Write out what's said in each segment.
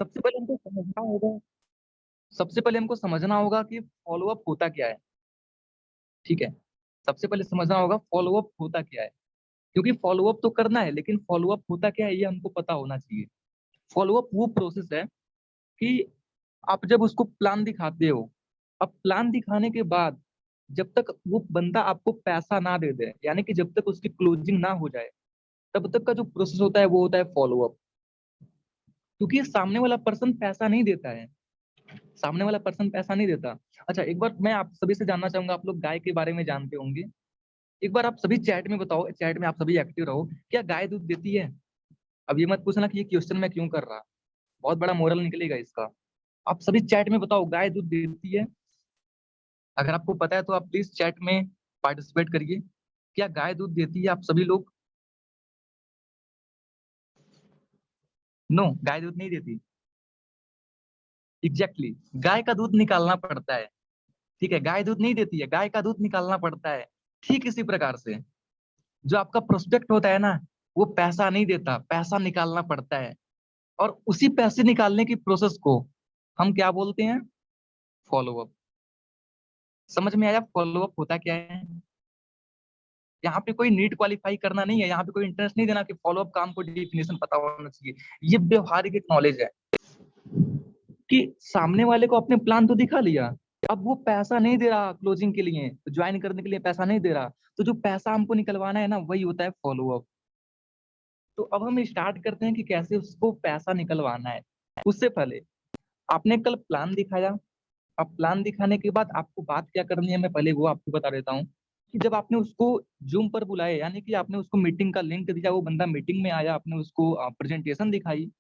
सबसे पहले हमको समझना होगा सबसे पहले हमको समझना होगा कि फॉलो अप होता क्या है। ठीक है, सबसे पहले समझना होगा फॉलो अप होता क्या है, क्योंकि फॉलो अप तो करना है, लेकिन फॉलो अप होता क्या है ये हमको पता होना चाहिए। फॉलो अप वो प्रोसेस है कि आप जब उसको प्लान दिखाते हो, अब प्लान दिखाने के बाद जब तक वो बंदा आपको पैसा ना दे दे, यानी कि जब तक उसकी क्लोजिंग ना हो जाए, तब तक का जो प्रोसेस होता है वो होता है फॉलो अप। क्योंकि सामने वाला पर्सन पैसा नहीं देता है, सामने वाला पर्सन पैसा नहीं देता। अच्छा, एक बार मैं आप सभी से जानना चाहूंगा, आप लोग गाय के बारे में जानते होंगे। एक बार आप सभी चैट में बताओ, चैट में आप सभी एक्टिव रहो, क्या गाय दूध देती है? अब ये मत पूछना कि ये क्वेश्चन मैं क्यों कर रहा, बहुत बड़ा मोरल निकलेगा इसका। आप सभी चैट में बताओ, गाय दूध देती है? अगर आपको पता है तो आप प्लीज चैट में पार्टिसिपेट करिए। क्या गाय दूध देती है आप सभी लोग? नो, गाय दूध नहीं देती। एग्जैक्टली exactly, गाय का दूध निकालना पड़ता है। ठीक है, गाय दूध नहीं देती है, गाय का दूध निकालना पड़ता है। ठीक इसी प्रकार से जो आपका प्रोस्पेक्ट होता है ना, वो पैसा नहीं देता, पैसा निकालना पड़ता है। और उसी पैसे निकालने की प्रोसेस को हम क्या बोलते हैं? Follow up. समझ में आया फॉलो अप होता क्या है? यहाँ पे कोई नीट क्वालिफाई करना नहीं है, यहाँ पे कोई इंटरेस्ट नहीं देना कि फॉलो अप काम को डिफिनेशन पता होना चाहिए। ये व्यवहारिक नॉलेज है कि सामने वाले को अपने प्लान तो दिखा लिया, अब वो पैसा नहीं दे रहा क्लोजिंग के लिए, ज्वाइन करने के लिए पैसा नहीं दे रहा, तो जो पैसा हमको निकलवाना है ना, वही होता है फॉलो अप। तो अब हम स्टार्ट करते हैं कि कैसे उसको पैसा निकलवाना है। उससे पहले आपने कल प्लान दिखाया, अब प्लान दिखाने के बाद आपको बात क्या करनी है, मैं पहले वो आपको बता देता हूँ। कि जब आपने उसको जूम पर बुलाया, यानी कि आपने उसको मीटिंग का लिंक दिया, वो बंदा मीटिंग में आया, आपने उसको प्रेजेंटेशन दिखाई,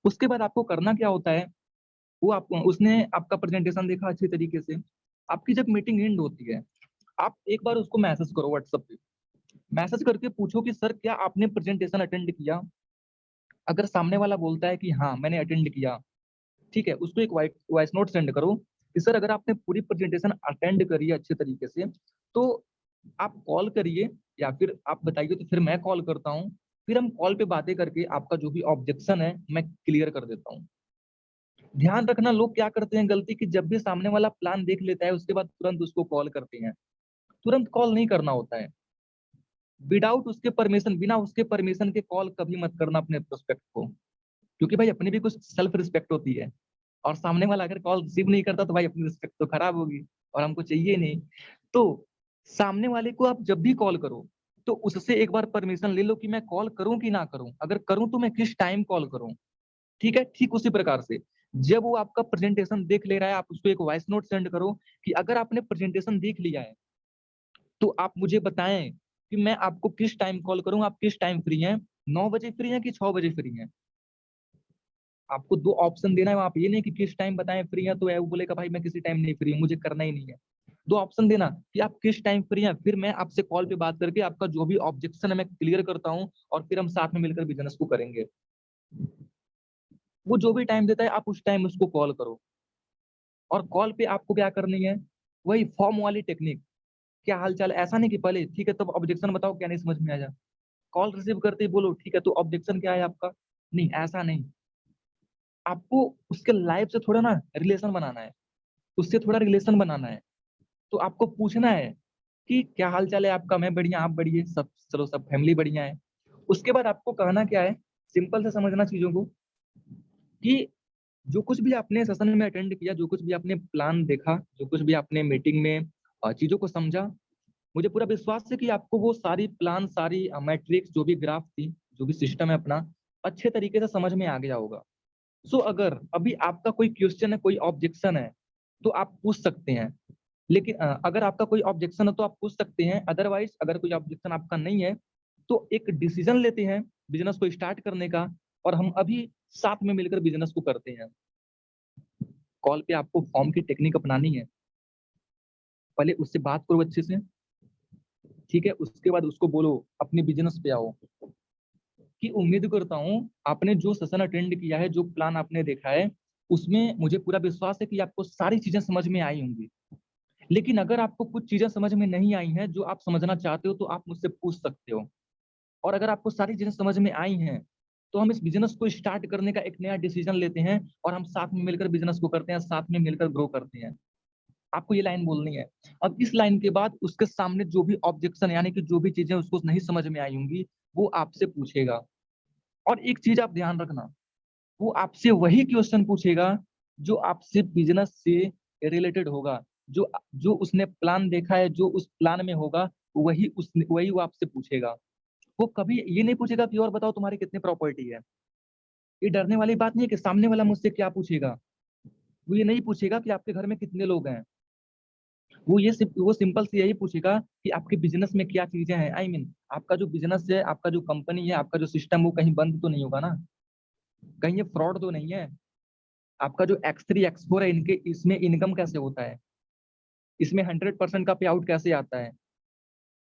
उसके बाद आपको करना क्या होता है? वो आप उसने आपका प्रेजेंटेशन देखा अच्छी तरीके से, आपकी जब मीटिंग एंड होती है, आप एक बार उसको मैसेज करो व्हाट्सएप पे, मैसेज करके पूछो कि सर क्या आपने प्रेजेंटेशन अटेंड किया? अगर सामने वाला बोलता है कि हाँ मैंने अटेंड किया, ठीक है, उसको एक वॉइस नोट सेंड करो कि सर अगर आपने पूरी प्रेजेंटेशन अटेंड करी है अच्छे तरीके से, तो आप कॉल करिए, या फिर आप बताइए तो फिर मैं कॉल करता हूँ। फिर हम कॉल पे बातें करके आपका जो भी ऑब्जेक्शन है मैं क्लियर कर देता हूँ। ध्यान रखना, लोग क्या करते हैं गलती, कि जब भी सामने वाला प्लान देख लेता है उसके बाद तुरंत उसको कॉल करते हैं। तुरंत कॉल नहीं करना होता है। विदाउट उसके परमिशन, बिना उसके परमिशन के कॉल कभी मत करना अपने प्रोस्पेक्ट को, क्योंकि भाई अपनी भी कुछ सेल्फ रिस्पेक्ट होती है। और सामने वाला अगर कॉल रिसीव नहीं करता तो भाई अपनी रिस्पेक्ट तो खराब होगी, और हमको चाहिए नहीं। तो सामने वाले को आप जब भी कॉल करो, तो उससे एक बार परमिशन ले लो कि मैं कॉल करूं कि ना करूं, अगर करूं तो मैं किस टाइम कॉल करूं। ठीक है, ठीक उसी प्रकार से जब वो आपका प्रेजेंटेशन देख ले रहा है, आप उसको एक वॉइस नोट सेंड करो कि अगर आपने प्रेजेंटेशन देख लिया है तो आप मुझे बताएं कि मैं आपको किस टाइम कॉल करूं, आप किस टाइम फ्री हैं, 9 बजे फ्री हैं कि 6 बजे फ्री हैं। आपको दो ऑप्शन देना है, आप ये नहीं कि किस टाइम बताएं फ्री है, तो वो बोलेगा भाई मैं किसी टाइम नहीं फ्री हूँ, मुझे करना ही नहीं है। दो ऑप्शन देना कि आप किस टाइम फ्री हैं, फिर मैं आपसे कॉल पे बात करके आपका जो भी ऑब्जेक्शन है मैं क्लियर करता हूँ, और फिर हम साथ में मिलकर बिजनेस को करेंगे। वो जो भी टाइम देता है आप उस टाइम उसको कॉल करो। और कॉल पे आपको क्या करनी है? वही फॉर्म वाली टेक्निक, क्या हाल चाल है, ऐसा नहीं कि पहले ठीक है तब ऑब्जेक्शन बताओ, क्या नहीं समझ में आया, कॉल रिसीव करते ही बोलो ठीक है तो ऑब्जेक्शन क्या है आपका। नहीं, ऐसा नहीं। आपको उसके लाइफ से थोड़ा ना रिलेशन बनाना है, उससे थोड़ा रिलेशन बनाना है। तो आपको पूछना है कि क्या हाल चाल है आपका, मैं बढ़िया, आप बढ़िया, सब चलो सब फैमिली बढ़िया है। उसके बाद आपको कहना क्या है, सिंपल से समझना चीजों को, कि जो कुछ भी आपने सेशन में अटेंड किया, जो कुछ भी आपने प्लान देखा, जो कुछ भी आपने मीटिंग में चीजों को समझा, मुझे पूरा विश्वास है कि आपको वो सारी प्लान, सारी मैट्रिक्स, जो भी ग्राफ थी, जो भी सिस्टम है अपना, अच्छे तरीके से समझ में आ गया होगा। सो अगर अभी आपका कोई क्वेश्चन है, कोई ऑब्जेक्शन है, तो आप पूछ सकते हैं। लेकिन अगर आपका कोई ऑब्जेक्शन है तो आप पूछ सकते हैं, अदरवाइज अगर कोई ऑब्जेक्शन आपका नहीं है तो एक डिसीजन लेते हैं बिजनेस को स्टार्ट करने का, और हम अभी साथ में मिलकर बिजनेस को करते हैं। कॉल पे आपको फॉर्म की टेक्निक अपनानी है, पहले उससे बात करो अच्छे से, ठीक है, उसके बाद उसको बोलो अपने बिजनेस पे आओ। कि उम्मीद करता हूँ आपने जो सेशन अटेंड किया है, जो प्लान आपने देखा है, उसमें मुझे पूरा विश्वास है कि आपको सारी चीजें समझ में आई होंगी। लेकिन अगर आपको कुछ चीजें समझ में नहीं आई हैं जो आप समझना चाहते हो, तो आप मुझसे पूछ सकते हो। और अगर आपको सारी चीजें समझ में आई हैं, तो हम इस बिजनेस को स्टार्ट करने का एक नया डिसीजन लेते हैं और हम साथ में मिलकर बिजनेस को करते हैं, साथ में मिलकर ग्रो करते हैं। आपको ये लाइन बोलनी है। अब इस लाइन के बाद उसके सामने जो भी ऑब्जेक्शन यानी कि जो भी चीजें उसको नहीं समझ में आई होंगी वो आपसे पूछेगा। और एक चीज आप ध्यान रखना, वो आपसे वही क्वेश्चन पूछेगा जो आपसे बिजनेस से रिलेटेड होगा। जो जो उसने प्लान देखा है, जो उस प्लान में होगा, वही वो आपसे पूछेगा। वो कभी ये नहीं पूछेगा कि और बताओ तुम्हारी कितनी प्रॉपर्टी है। ये डरने वाली बात नहीं है कि सामने वाला मुझसे क्या पूछेगा। वो ये नहीं पूछेगा कि आपके घर में कितने लोग हैं। वो सिंपल से यही पूछेगा कि आपके बिजनेस में क्या चीजें हैं। आई मीन आपका जो बिजनेस है, आपका जो कंपनी है, आपका जो सिस्टम, वो कहीं बंद तो नहीं होगा ना, कहीं ये फ्रॉड तो नहीं है। आपका जो X3 X4 है, इनके इसमें इनकम कैसे होता है, इसमें 100% का पे आउट कैसे आता है,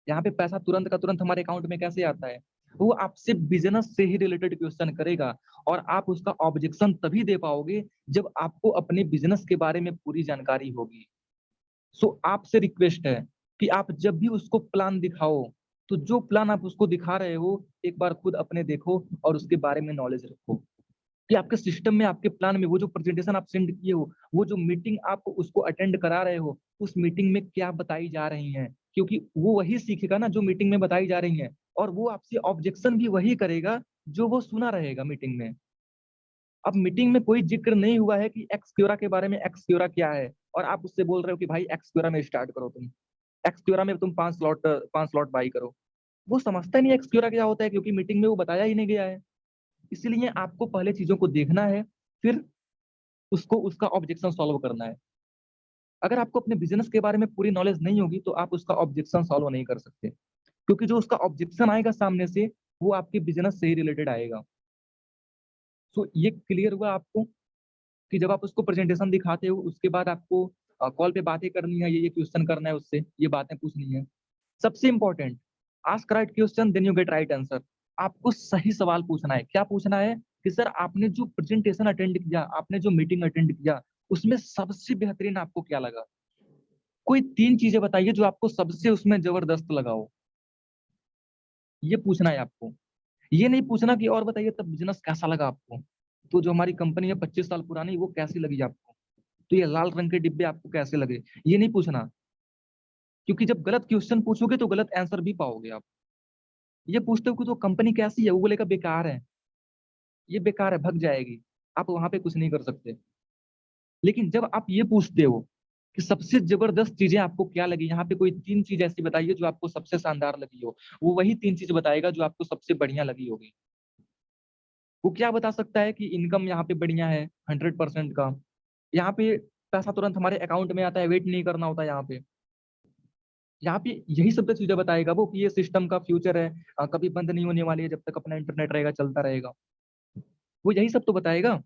यहाँ पे पैसा तुरंत का तुरंत हमारे अकाउंट में कैसे आता है। वो आपसे बिजनेस से ही रिलेटेड क्वेश्चन करेगा और आप उसका ऑब्जेक्शन तभी दे पाओगे जब आपको अपने बिजनेस के बारे में पूरी जानकारी होगी। सो आपसे रिक्वेस्ट है कि आप जब भी उसको प्लान दिखाओ, तो जो प्लान आप उसको दिखा रहे हो एक बार खुद अपने देखो और उसके बारे में नॉलेज रखो कि आपके सिस्टम में, आपके प्लान में, वो जो प्रेजेंटेशन आप सेंड किए हो, वो जो मीटिंग आप उसको अटेंड करा रहे हो, उस मीटिंग में क्या बताई जा रही है। क्योंकि वो वही सीखेगा ना जो मीटिंग में बताई जा रही है, और वो आपसे ऑब्जेक्शन भी वही करेगा जो वो सुना रहेगा मीटिंग में। अब मीटिंग में कोई जिक्र नहीं हुआ है कि एक्स क्योरा के बारे में, एक्स क्योरा क्या है, और आप उससे बोल रहे हो कि भाई एक्स क्योरा में स्टार्ट करो, तुम एक्स क्योरा में तुम 5 स्लॉट बाई करो। वो समझता नहीं एक्स क्योरा क्या होता है, क्योंकि मीटिंग में वो बताया ही नहीं गया है। इसलिए आपको पहले चीजों को देखना है, फिर उसको उसका ऑब्जेक्शन सॉल्व करना है। अगर आपको अपने बिजनेस के बारे में पूरी नॉलेज नहीं होगी तो आप उसका ऑब्जेक्शन सॉल्व नहीं कर सकते, क्योंकि जो उसका ऑब्जेक्शन आएगा सामने से, वो आपके बिजनेस से ही रिलेटेड आएगा। सो ये क्लियर हुआ आपको कि जब आप उसको प्रेजेंटेशन दिखाते हो, उसके बाद आपको कॉल पे बातें करनी है, ये क्वेश्चन करना है उससे, ये बातें पूछनी है। सबसे important, ask right question then you get right answer. आपको सही सवाल पूछना है। क्या पूछना है कि सर आपने जो प्रेजेंटेशन अटेंड किया, आपने जो मीटिंग अटेंड किया, उसमें सबसे बेहतरीन आपको क्या लगा। कोई 3 चीजें बताइए जो आपको सबसे उसमें जबरदस्त लगा हो। ये पूछना है आपको। ये नहीं पूछना कि और बताइए तब बिजनेस कैसा लगा आपको, तो जो हमारी कंपनी है 25 साल पुरानी, वो कैसी लगी आपको, तो ये लाल रंग के डिब्बे आपको कैसे लगे। ये नहीं पूछना, क्योंकि जब गलत क्वेश्चन पूछोगे तो गलत आंसर भी पाओगे आप। ये पूछते हो कि तो कंपनी कैसी है, वो बोलेगा बेकार है, ये बेकार है, भग जाएगी, आप वहां पे कुछ नहीं कर सकते। लेकिन जब आप ये पूछते हो कि सबसे जबरदस्त चीजें आपको क्या लगी, यहाँ पे कोई 3 चीज ऐसी बताइए जो आपको सबसे शानदार लगी हो, वो वही 3 चीज बताएगा जो आपको सबसे बढ़िया लगी होगी। वो क्या बता सकता है कि इनकम यहाँ पे बढ़िया है 100% का, यहाँ पे पैसा तुरंत हमारे अकाउंट में आता है, वेट नहीं करना होता यहाँ पे। यहाँ पे यही सब तो चीजें बताएगा वो कि ये सिस्टम का फ्यूचर है, कभी बंद नहीं होने वाली है, जब तक अपना इंटरनेट रहेगा चलता रहेगा। वो यही सब तो बताएगा।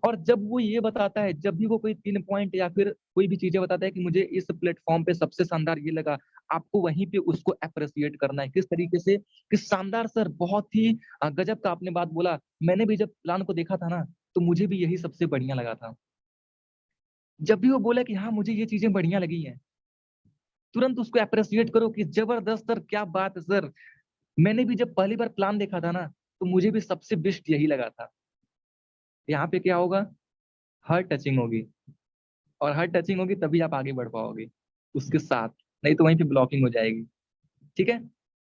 और जब वो ये बताता है, जब भी वो कोई 3 पॉइंट या फिर कोई भी चीजें बताता है कि मुझे इस प्लेटफॉर्म पे सबसे शानदार ये लगा, आपको वहीं पे उसको अप्रिशिएट करना है। किस तरीके से कि शानदार सर, बहुत ही गजब का आपने बात बोला, मैंने भी जब प्लान को देखा था ना, तो मुझे भी यही सबसे बढ़िया लगा था। जब भी वो बोला कि हाँ मुझे ये चीजें बढ़िया लगी हैं, तुरंत उसको अप्रिशिएट करो कि जबरदस्त सर, क्या बात है सर, मैंने भी जब पहली बार प्लान देखा था ना, तो मुझे भी सबसे बेस्ट यही लगा था। यहाँ पे क्या होगा, हर टचिंग होगी, और हर टचिंग होगी तभी आप आगे बढ़ पाओगे उसके साथ, नहीं तो वहीं पे ब्लॉकिंग हो जाएगी। ठीक है।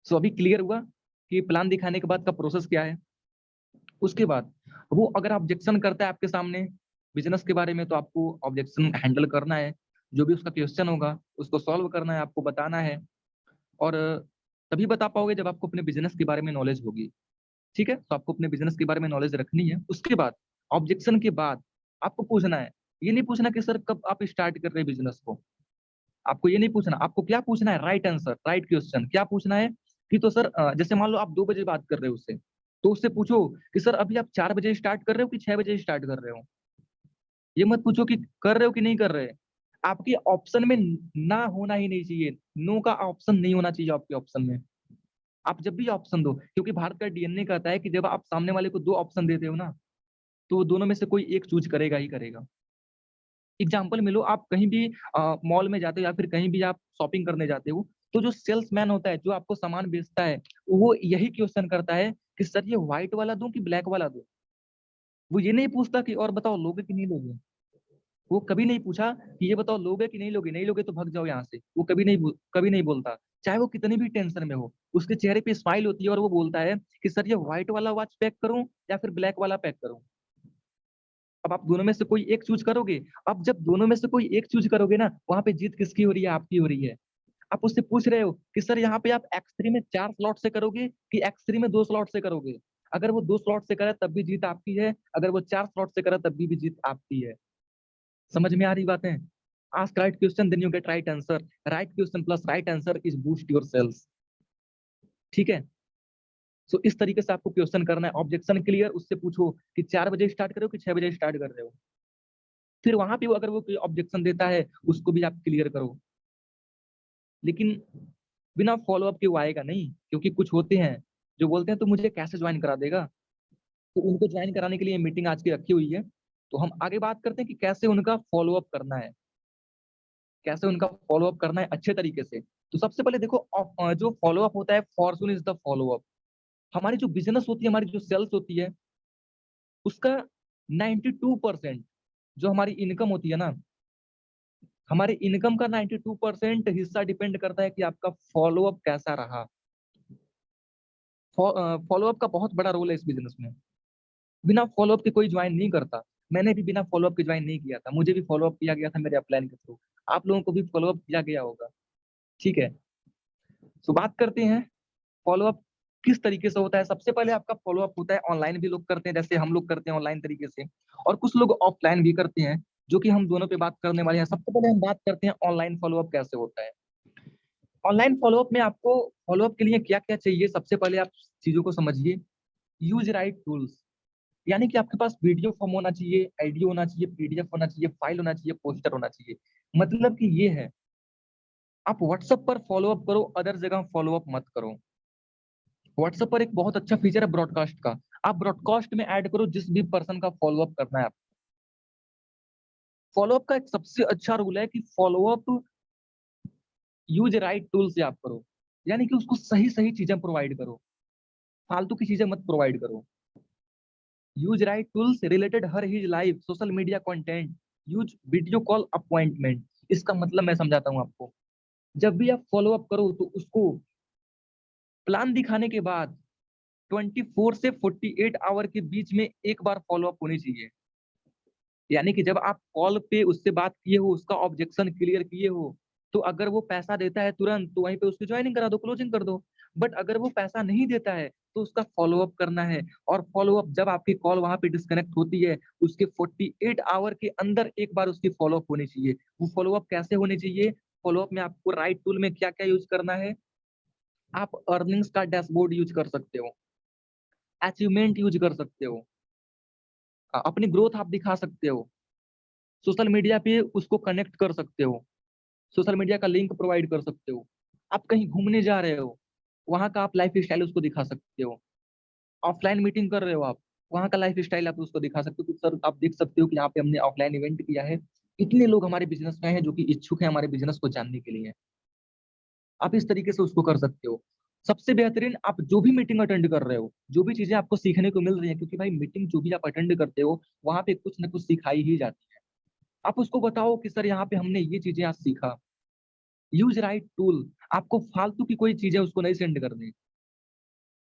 सो अभी क्लियर हुआ कि प्लान दिखाने के बाद का प्रोसेस क्या है। उसके बाद वो अगर ऑब्जेक्शन करता है आपके सामने बिजनेस के बारे में, तो आपको ऑब्जेक्शन हैंडल करना है। जो भी उसका क्वेश्चन होगा उसको सॉल्व करना है, आपको बताना है। और तभी बता पाओगे जब आपको अपने बिजनेस के बारे में नॉलेज होगी। ठीक है। तो आपको अपने बिजनेस के बारे में नॉलेज रखनी है। उसके बाद ऑब्जेक्शन के बाद आपको पूछना है, ये नहीं पूछना कि सर कब आप स्टार्ट कर रहे हैं बिजनेस को। आपको ये नहीं पूछना, आपको क्या पूछना है, राइट आंसर, राइट क्वेश्चन। क्या पूछना है कि तो सर जैसे मान लो आप 2 बजे बात कर रहे हो उससे, तो उससे पूछो कि सर अभी आप 4 बजे स्टार्ट कर रहे हो कि 6 बजे स्टार्ट कर रहे हो। ये मत पूछो कि कर रहे हो कि नहीं कर रहे। आपके ऑप्शन में ना होना ही नहीं चाहिए, नो का ऑप्शन नहीं होना चाहिए आपके ऑप्शन में। आप जब भी ऑप्शन दो, क्योंकि भारत का डीएनए कहता है कि जब आप सामने वाले को 2 ऑप्शन देते हो ना, तो वो दोनों में से कोई एक चूज करेगा ही करेगा। एग्जाम्पल में लो, आप कहीं भी मॉल में जाते हो या फिर कहीं भी आप शॉपिंग करने जाते हो, तो जो सेल्समैन होता है, जो आपको सामान बेचता है, वो यही क्वेश्चन करता है कि सर ये व्हाइट वाला दूं कि ब्लैक वाला दूं। वो ये नहीं पूछता कि और बताओ लोगे कि नहीं लोगे। वो कभी नहीं पूछा कि ये बताओ लोगे कि नहीं लोगे, नहीं लोगे तो भाग जाओ यहाँ से। वो कभी नहीं बोलता, चाहे वो कितनी भी टेंशन में हो। उसके चेहरे पे स्माइल होती है और वो बोलता है कि सर ये व्हाइट वाला वॉच पैक करूं या फिर ब्लैक वाला पैक करूं। अब आप दोनों में से कोई एक चूज करोगे। अब जब दोनों में से कोई एक चूज करोगे ना, वहां पे जीत किसकी हो रही है? आपकी हो रही है। आप उससे पूछ रहे हो कि सर यहाँ पे आप X3 में 4 स्लॉट से करोगे कि X3 में 2 स्लॉट से करोगे। अगर वो 2 स्लॉट से करे तब भी जीत आपकी है, अगर वो 4 स्लॉट से करे तब भी जीत आपकी है। समझ में आ रही बातें? Ask right question then you get right answer. Right question plus right answer is boost your sales. ठीक है। सो इस तरीके से आपको क्वेश्चन करना है। ऑब्जेक्शन क्लियर, उससे पूछो कि 4 बजे स्टार्ट करो कि 6 बजे स्टार्ट कर रहे हो। फिर वहां पे अगर वो कोई ऑब्जेक्शन देता है उसको भी आप क्लियर करो। लेकिन बिना फॉलोअप के वो आएगा नहीं, क्योंकि कुछ होते हैं जो बोलते हैं तो मुझे कैसे ज्वाइन करा देगा। तो उनको ज्वाइन कराने के लिए मीटिंग आज की रखी हुई है। तो हम आगे बात करते हैं कि कैसे उनका फॉलोअप करना है, कैसे उनका फॉलोअप करना है अच्छे तरीके से। तो सबसे पहले देखो, जो फॉलोअप होता है, फॉर्चून इज द फॉलोअप। हमारी जो बिजनेस होती है, हमारी जो सेल्स होती है, उसका 92% जो हमारी इनकम होती है ना, हमारे इनकम का 92% हिस्सा डिपेंड करता है कि आपका फॉलोअप कैसा रहा। फॉलोअप का बहुत बड़ा रोल है इस बिजनेस में। बिना फॉलोअप के कोई ज्वाइन नहीं करता। मैंने भी बिना फॉलोअप के ज्वाइन नहीं किया था, मुझे भी फॉलोअप किया गया था मेरे अपलाइन के थ्रू। आप लोगों को भी फॉलोअप किया गया होगा। ठीक है। तो बात करते हैं फॉलोअप किस तरीके से होता है। सबसे पहले आपका फॉलोअप होता है, ऑनलाइन भी लोग करते हैं जैसे हम लोग करते हैं ऑनलाइन तरीके से, और कुछ लोग ऑफलाइन भी करते हैं, जो कि हम दोनों पे बात करने वाले हैं। सबसे पहले हम बात करते हैं ऑनलाइन फॉलोअप कैसे होता है। ऑनलाइन फॉलोअप में आपको फॉलोअप के लिए क्या क्या चाहिए, सबसे पहले आप चीजों को समझिए। यूज राइट टूल्स, यानी कि आपके पास वीडियो फॉर्म होना चाहिए, आईडी होना चाहिए, पीडीएफ होना चाहिए, फाइल होना चाहिए, पोस्टर होना चाहिए। मतलब कि ये है, आप व्हाट्सएप पर फॉलोअप करो, अदर जगह फॉलोअप मत करो। व्हाट्सएप पर एक बहुत अच्छा फीचर है ब्रॉडकास्ट का। आप ब्रॉडकास्ट में ऐड करो जिस भी पर्सन का फॉलोअप करना है आप। फॉलोअप का एक सबसे अच्छा रूल है कि फॉलोअप यूज राइट टूल से आप करो, यानी कि उसको सही सही चीजें प्रोवाइड करो, फालतू की चीजें मत प्रोवाइड करो। Use right tools related her his life social media content, use video call appointment. इसका मतलब मैं समझाता हूँ आपको। जब भी आप फॉलो अप करो तो उसको प्लान दिखाने के बाद 24 से 48 आवर के बीच में एक बार फॉलो अप होनी चाहिए। यानी कि जब आप कॉल पे उससे बात किए हो, उसका ऑब्जेक्शन क्लियर किए हो, तो अगर वो पैसा देता है तुरंत तो वहीं पे उसकी ज्वाइनिंग करा दो, क्लोजिंग कर दो। बट अगर वो पैसा नहीं देता है तो उसका फॉलो अप करना है। और फॉलो अप जब आपकी कॉल वहां पे डिस्कनेक्ट होती है, उसके 48 आवर के अंदर एक बार उसकी फॉलो अप होनी चाहिए। वो फॉलो अप कैसे होनी चाहिए? फॉलो अप में आपको राइट टूल में क्या क्या यूज करना है। आप अर्निंग्स का डैशबोर्ड यूज कर सकते हो, अचीवमेंट यूज कर सकते हो, अपनी ग्रोथ आप दिखा सकते हो, सोशल मीडिया पे उसको कनेक्ट कर सकते हो, सोशल मीडिया का लिंक प्रोवाइड कर सकते हो। आप कहीं घूमने जा रहे हो, वहां का आप लाइफ स्टाइल उसको दिखा सकते हो। ऑफलाइन मीटिंग कर रहे हो आप, वहां का लाइफ स्टाइल आप उसको दिखा सकते हो कि सर आप देख सकते हो कि यहाँ पे हमने ऑफलाइन इवेंट किया है, इतने लोग हमारे बिजनेस में हैं जो कि इच्छुक हैं हमारे बिजनेस को जानने के लिए। आप इस तरीके से उसको कर सकते हो। सबसे बेहतरीन, आप जो भी मीटिंग अटेंड कर रहे हो, जो भी चीजें आपको सीखने को मिल रही है, क्योंकि भाई मीटिंग जो भी आप अटेंड करते हो वहां पे कुछ ना कुछ सिखाई ही जाती है। आप उसको बताओ कि सर यहाँ पे हमने ये चीजें आज सीखा। Use right tool. आपको फालतू की कोई चीजें उसको नहीं सेंड करनी।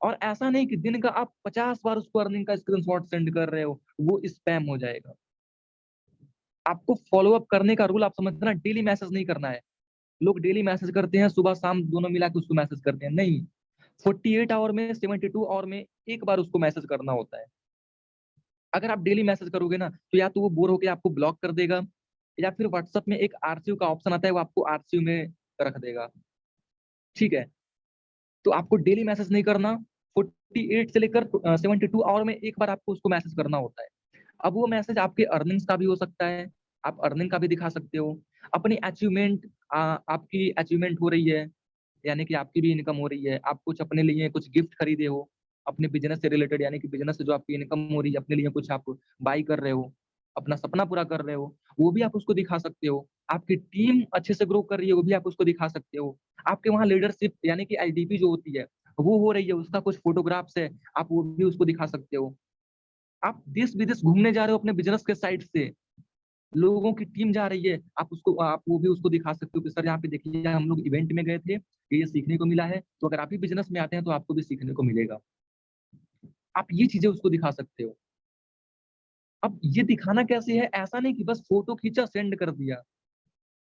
और ऐसा नहीं कि दिन का आप 50 बार उसको अर्निंग का स्क्रीनशॉट सेंड कर रहे हो, वो स्पैम हो जाएगा। आपको फॉलो अप करने का रूल आप समझना, डेली मैसेज नहीं करना है। लोग डेली मैसेज करते हैं, सुबह शाम दोनों मिला के उसको मैसेज करते हैं, नहीं। 48 आवर में, 72 आवर में एक बार उसको मैसेज करना होता है। अगर आप डेली मैसेज करोगे ना, तो या तो वो बोर होकर आपको ब्लॉक कर देगा, या फिर व्हाट्सएप में एक आरसीयू का ऑप्शन आता है, वो आपको आरसीयू में रख देगा। ठीक है। तो आपको डेली मैसेज नहीं करना। 48 से लेकर 72 आवर में एक बार आपको उसको मैसेज करना होता है। अब वो मैसेज आपके अर्निंग्स का भी हो सकता है, आप अर्निंग का भी दिखा सकते हो, अपनी अचीवमेंट, आपकी अचीवमेंट हो रही है, यानी कि आपकी भी इनकम हो रही है, आप कुछ अपने लिए कुछ गिफ्ट खरीदे हो अपने बिजनेस से रिलेटेड, यानी कि बिजनेस से जो आपकी इनकम हो रही है, अपने लिए कुछ आप बाई कर रहे हो, अपना सपना पूरा कर रहे हो, वो भी आप उसको दिखा सकते हो। आपकी टीम अच्छे से ग्रो कर रही है, वो भी आप उसको दिखा सकते हो। आपके वहाँ लीडरशिप यानी कि एलडीपी जो होती है, वो हो रही है, उसका कुछ फोटोग्राफ्स है, आप वो भी उसको दिखा सकते हो। आप देश विदेश घूमने जा रहे हो अपने बिजनेस के साइड से, लोगों की टीम जा रही है, आप वो भी उसको दिखा सकते हो कि सर यहाँ पे देखिए हम लोग इवेंट में गए थे, ये सीखने को मिला है। तो अगर आप भी बिजनेस में आते हैं तो आपको भी सीखने को मिलेगा। आप ये चीजें उसको दिखा सकते हो। अब ये दिखाना कैसे है, ऐसा नहीं कि बस फोटो खींचा सेंड कर दिया।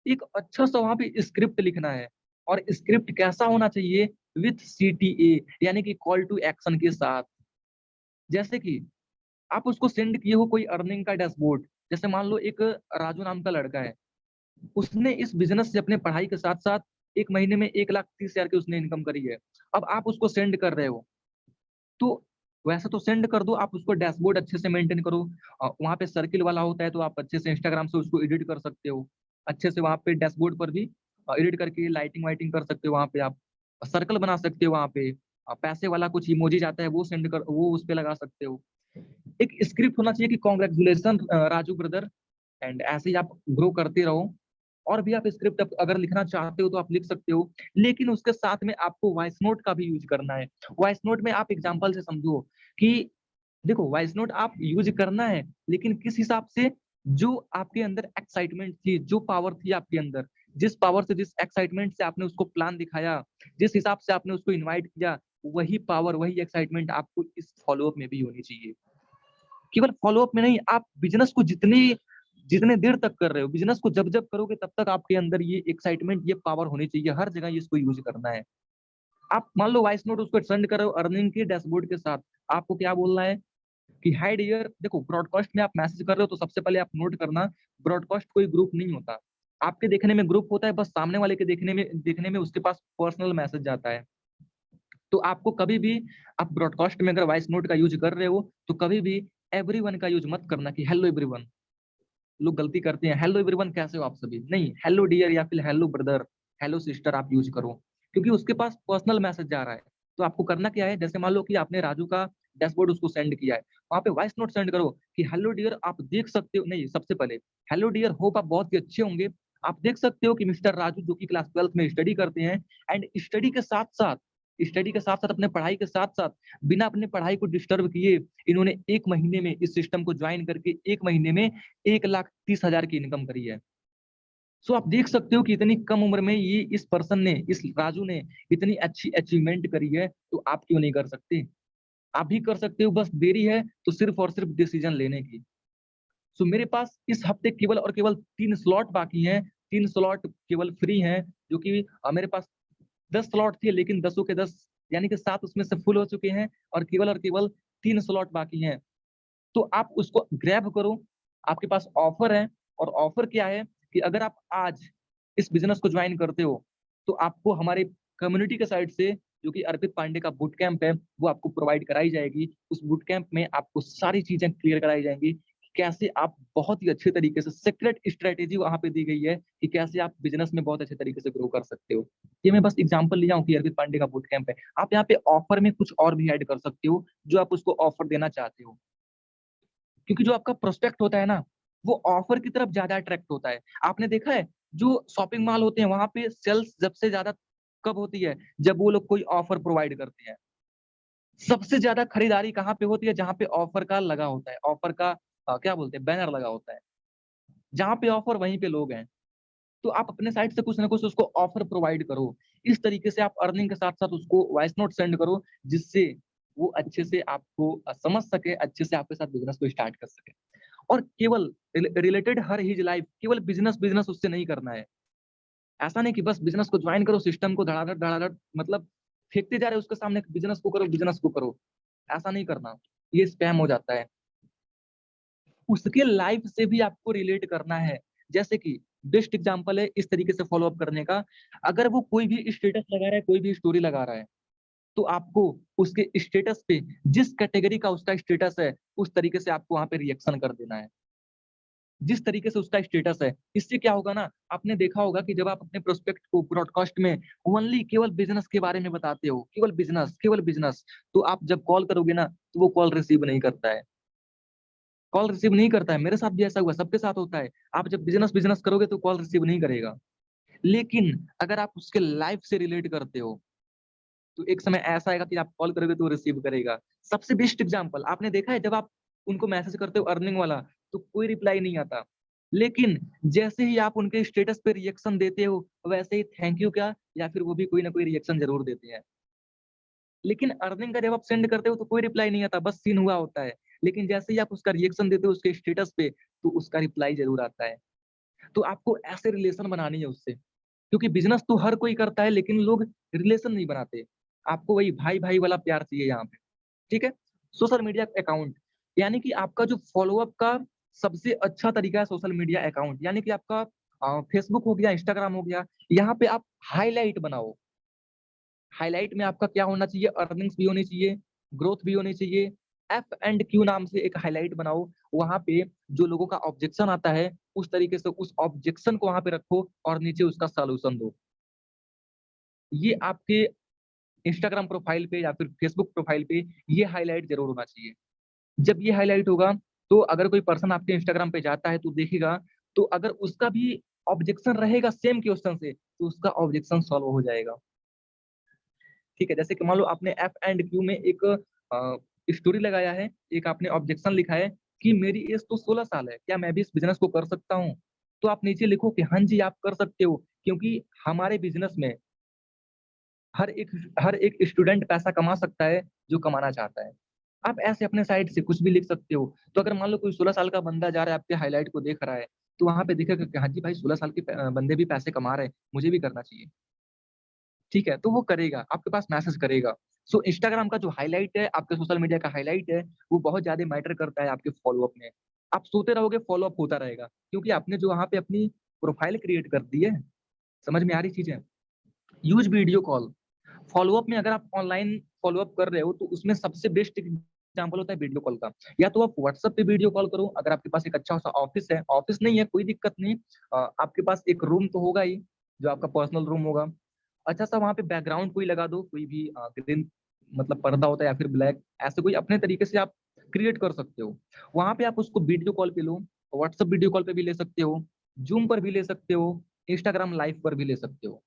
एक अच्छा सा वहां पे स्क्रिप्ट लिखना है। और स्क्रिप्ट कैसा होना चाहिए, विथ CTA, यानी कि कॉल टू एक्शन के साथ। जैसे कि आप उसको सेंड किए हो कोई अर्निंग का डैशबोर्ड, जैसे मान लो एक राजू नाम का लड़का है, उसने इस बिजनेस से अपने पढ़ाई के साथ साथ एक महीने में 1,30,000 की उसने इनकम करी है। अब आप उसको सेंड कर रहे हो, तो वैसे तो सेंड कर दो, आप उसको डैशबोर्ड अच्छे से मेंटेन करो। वहां पे सर्किल वाला होता है, तो आप अच्छे से इंस्टाग्राम से उसको एडिट कर सकते हो। अच्छे से वहां पे डैशबोर्ड पर भी एडिट करके लाइटिंग वाइटिंग कर सकते हो। वहां पे आप सर्कल बना सकते हो। वहां पे पैसे वाला कुछ इमोजी जाता है, वो सेंड कर, वो उस पे लगा सकते हो। एक स्क्रिप्ट होना चाहिए कि कॉन्ग्रेचुलेशन राजू ब्रदर, एंड ऐसे ही आप ग्रो करते रहो। और भी आप स्क्रिप्ट अगर लिखना चाहते हो तो आप लिख सकते हो, लेकिन उसके साथ में आपको वॉइस नोट का भी यूज करना है। वॉइस नोट में आप एग्जांपल से समझो कि देखो, वॉइस नोट आप यूज करना है, लेकिन किस हिसाब से, जो आपके अंदर एक्साइटमेंट थी, जो पावर थी आपके अंदर, जिस पावर से, जिस एक्साइटमेंट से आपने उसको प्लान दिखाया, जिस हिसाब से आपने उसको इनवाइट किया, वही पावर, वही एक्साइटमेंट आपको इस फॉलोअप में भी होनी चाहिए। केवल फॉलोअप में नहीं, आप बिजनेस को जितनी जितने देर तक कर रहे हो, बिजनेस को जब जब करोगे तब तक आपके अंदर ये एक्साइटमेंट, ये पावर होनी चाहिए। हर जगह ये इसको यूज करना है। आप मान लो वॉइस नोट उसको सेंड कर रहे हो अर्निंग के डैशबोर्ड के साथ, आपको क्या बोलना है कि हाय डियर, देखो ब्रॉडकास्ट में आप मैसेज कर रहे हो तो सबसे पहले आप नोट करना, ब्रॉडकास्ट कोई ग्रुप नहीं होता। आपके देखने में ग्रुप होता है, बस सामने वाले के देखने में उसके पास पर्सनल मैसेज जाता है। तो आपको कभी भी, आप ब्रॉडकास्ट में अगर वॉइस नोट का यूज कर रहे हो तो कभी भी एवरीवन का यूज मत करना कि हेलो एवरीवन। लोग गलती करते हैं, हेलो एवरीवन कैसे हो आप सभी, नहीं, हेलो डियर या फिर हेलो ब्रदर, हेलो सिस्टर आप यूज करो, क्योंकि उसके पास पर्सनल मैसेज जा रहा है। तो आपको करना क्या है, जैसे मान लो कि आपने राजू का डैशबोर्ड उसको सेंड किया है, वहां पे वॉइस नोट सेंड करो कि हेलो डियर, आप देख सकते हो, नहीं, सबसे पहले हेलो डियर, होप आप बहुत ही अच्छे होंगे। आप देख सकते हो कि मिस्टर राजू जो कि क्लास 12th में स्टडी करते हैं, एंड स्टडी के साथ साथ अपने पढ़ाई के साथ साथ, बिना अपने पढ़ाई को डिस्टर्ब किए, इन्होंने एक महीने में इस सिस्टम को ज्वाइन करके एक महीने में 1,30,000 की इनकम करी है। सो आप देख सकते हो कि इतनी कम उम्र में ये इस पर्सन ने, इस राजू ने इतनी अच्छी अचीवमेंट करी है, तो आप क्यों नहीं कर सकते? आप भी कर सकते हो, बस देरी है तो सिर्फ और सिर्फ डिसीजन लेने की। सो मेरे पास इस हफ्ते केवल और केवल 3 स्लॉट बाकी हैं, 3 स्लॉट केवल फ्री हैं, जो कि मेरे पास 10 स्लॉट थे, लेकिन 10 के 10 यानी कि 7 उसमें से फुल हो चुके हैं, और केवल 3 स्लॉट बाकी हैं। तो आप उसको ग्रैब करो, आपके पास ऑफर है। और ऑफर क्या है कि अगर आप आज इस बिजनेस को ज्वाइन करते हो, तो आपको हमारे कम्युनिटी के साइड से, जो कि अर्पित पांडे का बूट कैंप है, वो आपको प्रोवाइड कराई जाएगी। उस बूट कैंप में आपको सारी चीजें क्लियर कराई जाएंगी कि कैसे आप बहुत ही अच्छे तरीके से, सीक्रेट स्ट्रेटेजी वहां पे दी गई है कि कैसे आप बिजनेस में बहुत अच्छे तरीके से ग्रो कर सकते हो। ये मैं बस एग्जांपल लिया हूँ कि अर्पित पांडे का बूट कैंप है। आप यहाँ पे ऑफर में कुछ और भी ऐड कर सकते हो, जो आप उसको ऑफर देना चाहते हो, क्योंकि जो आपका प्रोस्पेक्ट होता है ना, वो ऑफर की तरफ ज्यादा अट्रैक्ट होता है। आपने देखा है, जो शॉपिंग मॉल होते हैं वहां पे सेल्स सबसे ज्यादा कब होती है, जब वो लोग कोई ऑफर प्रोवाइड करते हैं। सबसे ज्यादा खरीदारी कहाँ पे होती है, जहाँ पे ऑफर का लगा होता है, ऑफर का क्या बोलते हैं, बैनर लगा होता है। जहाँ पे ऑफर, वहीं पे लोग हैं। तो आप अपने साइड से कुछ ना कुछ उसको ऑफर प्रोवाइड करो। इस तरीके से आप अर्निंग के साथ साथ उसको वॉइस नोट सेंड करो, जिससे वो अच्छे से आपको समझ सके, अच्छे से आपके साथ बिजनेस को स्टार्ट कर सके। और केवल रिलेटेड हर हिज लाइफ, केवल बिजनेस बिजनेस उससे नहीं करना है। ऐसा नहीं कि बस बिजनेस को ज्वाइन करो, सिस्टम को धड़ाधड़ धड़ाधड़ मतलब फेंकते जा रहे हो उसके सामने, बिजनेस को करो, बिजनेस को करो। ऐसा नहीं करना, ये स्पैम हो जाता है। उसके लाइफ से भी आपको रिलेट करना है। जैसे कि बेस्ट एग्जांपल है इस तरीके से फॉलो अप करने का, अगर वो कोई भी स्टेटस लगा रहा है, कोई भी स्टोरी लगा रहा है, तो आपको उसके स्टेटस पे, जिस कैटेगरी का उसका स्टेटस है, उस तरीके से आपको वहां पे रिएक्शन कर देना है, जिस तरीके से उसका स्टेटस है। इससे क्या होगा ना, आपने देखा होगा कि जब आप अपने प्रोस्पेक्ट को ब्रॉडकास्ट में ओनली केवल बिजनेस के बारे में बताते हो, केवल बिजनेस, केवल बिजनेस, तो आप जब कॉल करोगे ना, तो वो कॉल रिसीव नहीं करता है। कॉल रिसीव नहीं करता है, मेरे साथ भी ऐसा हुआ, सबके साथ होता है। आप जब बिजनेस बिजनेस करोगे तो कॉल रिसीव नहीं करेगा। लेकिन अगर आप उसके लाइफ से रिलेट करते हो, तो एक समय ऐसा आएगा कि आप कॉल करोगे तो रिसीव करेगा। सबसे बेस्ट एग्जांपल आपने देखा है, जब आप उनको मैसेज करते हो अर्निंग वाला, तो कोई रिप्लाई नहीं आता। लेकिन जैसे ही आप उनके स्टेटस पे रिएक्शन देते हो, वैसे ही थैंक यू क्या या फिर वो भी कोई ना कोई रिएक्शन जरूर देते हैं। लेकिन अर्निंग का जब आप सेंड करते हो तो कोई रिप्लाई नहीं आता, बस सीन हुआ होता है। लेकिन जैसे ही आप उसका रिएक्शन देते हो उसके स्टेटस पे, तो उसका रिप्लाई जरूर आता है। तो आपको ऐसे रिलेशन बनानी है उससे, क्योंकि बिजनेस तो हर कोई करता है लेकिन लोग रिलेशन नहीं बनाते। आपको वही भाई भाई वाला प्यार चाहिए यहाँ पे। ठीक है। सोशल मीडिया अकाउंट, यानी कि आपका जो फॉलोअप का सबसे अच्छा तरीका है सोशल मीडिया अकाउंट, यानी कि आपका फेसबुक हो गया, इंस्टाग्राम हो गया, यहाँ पे आप हाईलाइट बनाओ। हाईलाइट में आपका क्या होना चाहिए, अर्निंग्स भी होनी चाहिए, ग्रोथ भी होनी चाहिए। एफ एंड क्यू नाम से एक हाईलाइट बनाओ, वहां पे जो लोगों का ऑब्जेक्शन आता है उस तरीके से उस ऑब्जेक्शन को वहां पे रखो और नीचे उसका सॉल्यूशन दो। ये आपके इंस्टाग्राम प्रोफाइल पे या फिर फेसबुक प्रोफाइल पे ये हाईलाइट जरूर होना चाहिए। जब ये हाईलाइट होगा तो अगर कोई पर्सन आपके इंस्टाग्राम पे जाता है तो देखेगा, तो अगर उसका भी ऑब्जेक्शन रहेगा सेम क्वेश्चन से, तो उसका ऑब्जेक्शन सॉल्व हो जाएगा। ठीक है। जैसे कि मान लो आपने एफ एंड क्यू में एक स्टोरी लगाया है, एक आपने ऑब्जेक्शन लिखा है कि मेरी एज तो 16 साल है, क्या मैं भी इस बिजनेस को कर सकता हूँ? तो आप नीचे लिखो कि हाँ जी आप कर सकते हो, क्योंकि हमारे बिजनेस में हर एक हर एक स्टूडेंट पैसा कमा सकता है जो कमाना चाहता है। आप ऐसे अपने साइड से कुछ भी लिख सकते हो। तो अगर मान लो कोई 16 साल का बंदा जा रहा है आपके हाईलाइट को देख रहा है, तो वहां पे दिखेगा कि हाँ जी भाई 16 साल के बंदे भी पैसे कमा रहे हैं, मुझे भी करना चाहिए। ठीक है, तो वो करेगा, आपके पास मैसेज करेगा। सो इंस्टाग्राम का जो हाईलाइट है, आपके सोशल मीडिया का हाईलाइट है, वो बहुत ज्यादा मैटर करता है आपके फॉलोअप में। आप सोते रहोगे, फॉलोअप होता रहेगा, क्योंकि आपने जो वहां पे अपनी प्रोफाइल क्रिएट कर दी है। समझ में आ रही चीज है? Use video call. फॉलोअप में अगर आप ऑनलाइन फॉलोअप कर रहे हो तो उसमें सबसे बेस्ट एग्जाम्पल होता है वीडियो कॉल का। या तो आप व्हाट्सएप पे वीडियो कॉल करो, अगर आपके पास एक अच्छा सा ऑफिस है, ऑफिस नहीं है कोई दिक्कत नहीं, आपके पास एक रूम तो होगा ही, जो आपका पर्सनल रूम होगा। अच्छा सा वहां पे बैकग्राउंड कोई लगा दो, कोई भी ग्रीन मतलब पर्दा होता है या फिर ब्लैक, ऐसे कोई अपने तरीके से आप क्रिएट कर सकते हो। वहां पे आप उसको वीडियो कॉल पे लो, व्हाट्सएप वीडियो कॉल पे भी ले सकते हो, जूम पर भी ले सकते हो, इंस्टाग्राम लाइव पर भी ले सकते हो।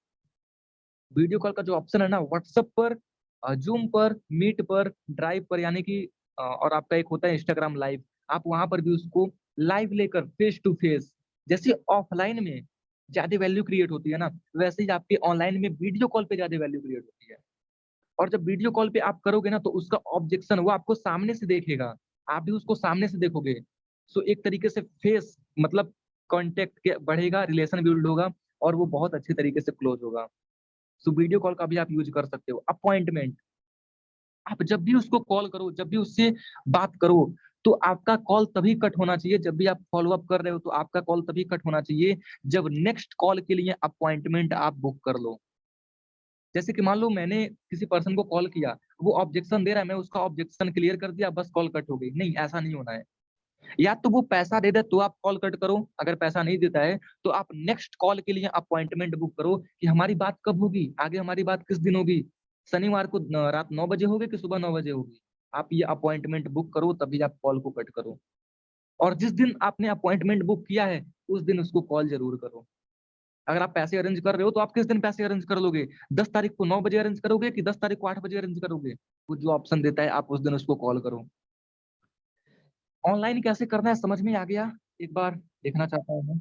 वीडियो कॉल का जो ऑप्शन है ना, व्हाट्सएप पर, जूम पर, मीट पर, ड्राइव पर, यानी कि और आपका एक होता है इंस्टाग्राम लाइव, आप वहां पर भी उसको लाइव लेकर फेस टू फेस, जैसे ऑफलाइन में ज्यादा वैल्यू क्रिएट होती है ना, वैसे ही आपके ऑनलाइन में वीडियो कॉल पे ज्यादा वैल्यू क्रिएट होती है। और जब वीडियो कॉल पे आप करोगे ना, तो उसका ऑब्जेक्शन वो आपको सामने से देखेगा, आप भी उसको सामने से देखोगे। सो एक तरीके से फेस मतलब कांटेक्ट बढ़ेगा, रिलेशन बिल्ड होगा और वो बहुत अच्छे तरीके से क्लोज होगा। सो वीडियो कॉल का भी आप यूज कर सकते हो। अपॉइंटमेंट, आप जब भी उसको कॉल करो, जब भी उससे बात करो, तो आपका कॉल तभी कट होना चाहिए, जब भी आप फॉलो अप कर रहे हो तो आपका कॉल तभी कट होना चाहिए जब नेक्स्ट कॉल के लिए अपॉइंटमेंट आप बुक कर लो। जैसे कि मान लो मैंने किसी पर्सन को कॉल किया, वो ऑब्जेक्शन दे रहा है, मैं उसका ऑब्जेक्शन क्लियर कर दिया, बस कॉल कट हो गई, नहीं ऐसा नहीं होना है। या तो वो पैसा दे दे तो आप कॉल कट करो, अगर पैसा नहीं देता है तो आप नेक्स्ट कॉल के लिए अपॉइंटमेंट बुक करो कि हमारी बात कब होगी, आगे हमारी बात किस दिन होगी, शनिवार को रात 9 बजे होगी कि सुबह 9 बजे होगी। आप ये अपॉइंटमेंट बुक करो, तभी आप कॉल को कट करो। और जिस दिन आपने अपॉइंटमेंट बुक किया है उस दिन उसको कॉल जरूर करो। अगर आप पैसे अरेंज कर रहे हो तो आप किस दिन पैसे अरेंज कर लोगे, 10 तारीख को 9 बजे अरेंज करोगे कि 10 तारीख को 8 बजे अरेंज करोगे, वो जो ऑप्शन देता है आप उस दिन उसको कॉल करो। ऑनलाइन कैसे करना है समझ में आ गया? एक बार देखना चाहता हूँ मैं,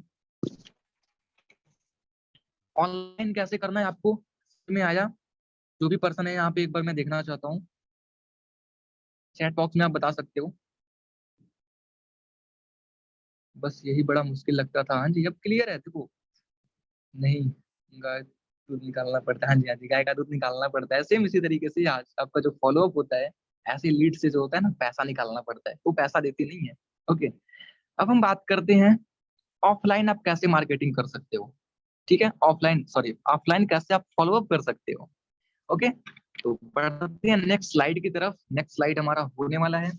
ऑनलाइन कैसे करना है आपको समझ में आया? जो भी पर्सन है यहाँ पे, एक बार मैं देखना चाहता हूँ, चैट बॉक्स में आप बता सकते हो। बस यही बड़ा मुश्किल लगता था। हाँ जी अब क्लियर है देखो। नहीं, गाय दूध निकालना पड़ता है, हाँ जी हाँ जी, गाय का दूध निकालना पड़ता है। सेम इसी तरीके से आज आपका जो फॉलोअप होता है, ऐसे लीड से जो होता है ना, पैसा निकालना पड़ता है, वो पैसा देती नहीं है। ओके। अब हम बात करते हैं ऑफलाइन आप कैसे मार्केटिंग कर सकते हो। ठीक है, ऑफलाइन सॉरी ऑफलाइन कैसे आप फॉलो अप कर सकते हो। ओके, तो बढ़ते हैं नेक्स्ट स्लाइड की तरफ। नेक्स्ट स्लाइड हमारा होने वाला है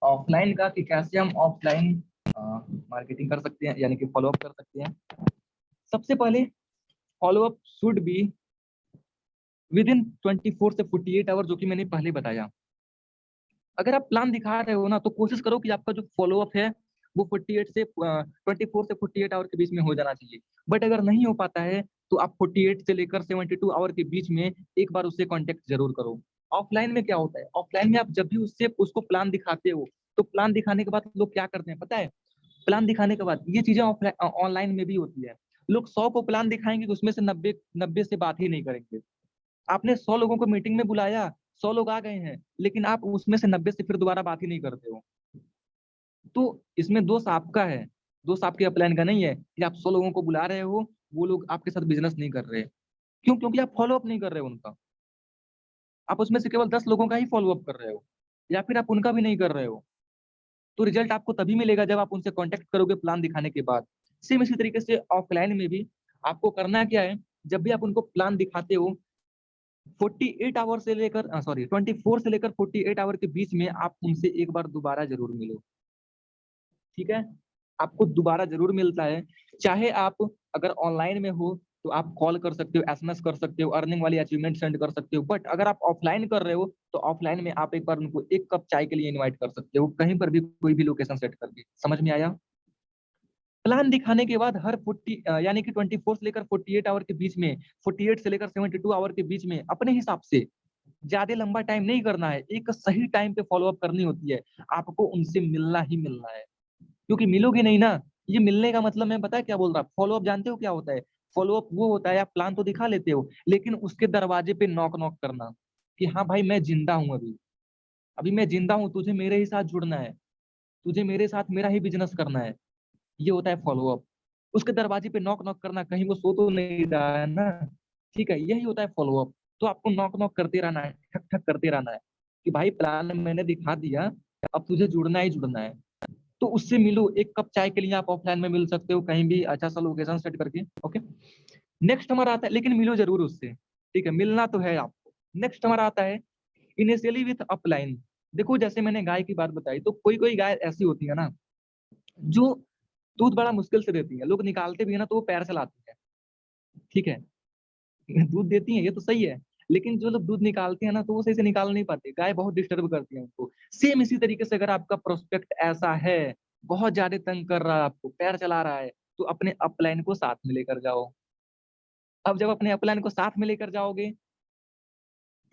ऑफलाइन का, कि कैसे हम ऑफलाइन मार्केटिंग कर सकते हैं, यानी कि फॉलो अप कर सकते हैं। सबसे पहले follow up should be with in 24 से 48 आवर, जो कि मैंने पहले बताया। अगर आप प्लान दिखा रहे हो ना, तो कोशिश करो कि आपका जो फॉलो अप है वो 48 से 24 से 48 आवर के बीच में हो जाना चाहिए। बट अगर नहीं हो पाता है तो आप 48 से लेकर 72 आवर के बीच में एक बार उससे कांटेक्ट जरूर करो। ऑफलाइन में क्या होता है, ऑफलाइन में आप जब भी उससे उसको प्लान दिखाते हो तो प्लान दिखाने के बाद लोग क्या करते हैं पता है, प्लान दिखाने के बाद ये चीजें ऑफलाइन ऑनलाइन में भी होती है। लोग 100 को प्लान दिखाएंगे, उसमें से 90 से बात ही नहीं करेंगे। आपने 100 लोगों को मीटिंग में बुलाया, 100 लोग आ गए हैं, लेकिन आप उसमें से 90 से फिर दोबारा बात ही नहीं करते हो। तो इसमें दोष आपका है, दोष आपके अपलाइन का नहीं है कि आप 100 लोगों को बुला रहे हो, वो लोग आपके साथ बिजनेस नहीं कर रहे। क्यों? क्योंकि आप फॉलो अप नहीं कर रहे हो उनका। आप उसमें से केवल 10 लोगों का ही फॉलो अप कर रहे हो, या फिर आप उनका भी नहीं कर रहे हो। तो रिजल्ट आपको तभी मिलेगा जब आप उनसे कांटेक्ट करोगे प्लान दिखाने के बाद। सेम इसी तरीके से ऑफलाइन में भी आपको करना क्या है, जब भी आप उनको प्लान दिखाते हो 48 आवर से लेकर 24 से लेकर 48 आवर के बीच में आप उनसे एक बार दोबारा जरूर मिलो। ठीक है, आपको दोबारा जरूर मिलता है। चाहे आप अगर ऑनलाइन में हो तो आप कॉल कर सकते हो, एसएमएस कर सकते हो, अर्निंग वाली अचीवमेंट सेंड कर सकते हो। बट अगर आप ऑफलाइन कर रहे हो तो ऑफलाइन में आप एक बार उनको एक कप चाय के लिए इनवाइट कर सकते हो, कहीं पर भी कोई भी लोकेशन सेट करके। समझ में आया? प्लान दिखाने के बाद हर 40 यानी कि 24 से लेकर 48 आवर के बीच में, 48 से लेकर 72 आवर के बीच में अपने हिसाब से ज्यादा लंबा टाइम नहीं करना है, एक सही टाइम पे फॉलो अप करनी होती है। आपको उनसे मिलना ही मिलना है, क्योंकि मिलोगे नहीं ना। ये मिलने का मतलब मैं पता है क्या बोल रहा, फॉलो अप जानते हो क्या होता है? फॉलो अप वो होता है, आप प्लान तो दिखा लेते हो लेकिन उसके दरवाजे पे नॉक नॉक करना कि हाँ भाई मैं जिंदा हूँ, अभी अभी मैं जिंदा हूँ, तुझे मेरे ही साथ जुड़ना है, तुझे मेरे साथ मेरा ही बिजनेस करना है। ये होता है फॉलो अप। उसके दरवाजे पे नॉक नॉक करना, कहीं वो सो तो नहीं रहा है ना। ठीक है, यही होता है फॉलो अप। तो आपको नॉक नॉक करते रहना है, ठक ठक करते रहना है कि भाई प्लान मैंने दिखा दिया, अब तुझे जुड़ना ही जुड़ना है। तो उससे मिलो, एक कप चाय के लिए आप ऑफलाइन में मिल सकते हो, कहीं भी अच्छा सा लोकेशन सेट करके। ओके, नेक्स्ट हमारा आता है, लेकिन मिलो जरूर उससे। ठीक है, मिलना तो है आपको। नेक्स्ट हमारा आता है इनिशियली विथ अपलाइन। देखो जैसे मैंने गाय की बात बताई, तो कोई कोई गाय ऐसी होती है ना जो दूध बड़ा मुश्किल से देती है, लोग निकालते भी है ना तो वो पैर से लाती है। ठीक है, दूध देती है ये तो सही है, लेकिन जो लोग दूध निकालते हैं ना तो वो सही से निकाल नहीं पाते, गाय बहुत डिस्टर्ब करती है उनको। सेम इसी तरीके से अगर आपका प्रोस्पेक्ट ऐसा है, बहुत ज्यादा तंग कर रहा है आपको, पैर चला रहा है, तो अपने अपलाइन को साथ में लेकर जाओ। अब जब अपने अपलाइन को साथ में लेकर जाओगे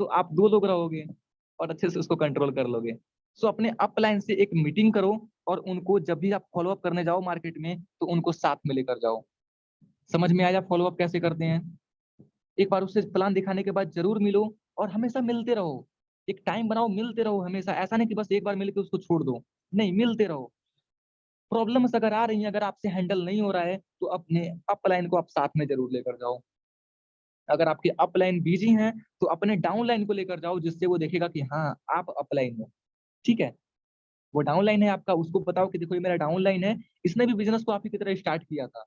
तो आप 2 लोग रहोगे और अच्छे से उसको कंट्रोल कर लोगे। सो अपने अपलाइन से एक मीटिंग करो और उनको जब भी आप फॉलो अप करने जाओ मार्केट में तो उनको साथ में लेकर जाओ। समझ में आया फॉलो अप कैसे करते हैं? एक बार उससे प्लान दिखाने के बाद जरूर मिलो और हमेशा मिलते रहो। एक टाइम बनाओ, मिलते रहो हमेशा। ऐसा नहीं कि बस एक बार मिल के उसको छोड़ दो, नहीं, मिलते रहो। प्रॉब्लम्स अगर आ रही हैं, अगर आपसे हैंडल नहीं हो रहा है तो अपने अपलाइन को आप साथ में जरूर लेकर जाओ। अगर आपके अपलाइन बिजी हैं तो अपने डाउनलाइन को लेकर जाओ, जिससे वो देखेगा कि हाँ आप अपलाइन हो। ठीक है, वो डाउनलाइन है आपका, उसको बताओ कि देखो ये मेरा डाउनलाइन है, इसने भी बिजनेस को आप ही की तरह स्टार्ट किया था।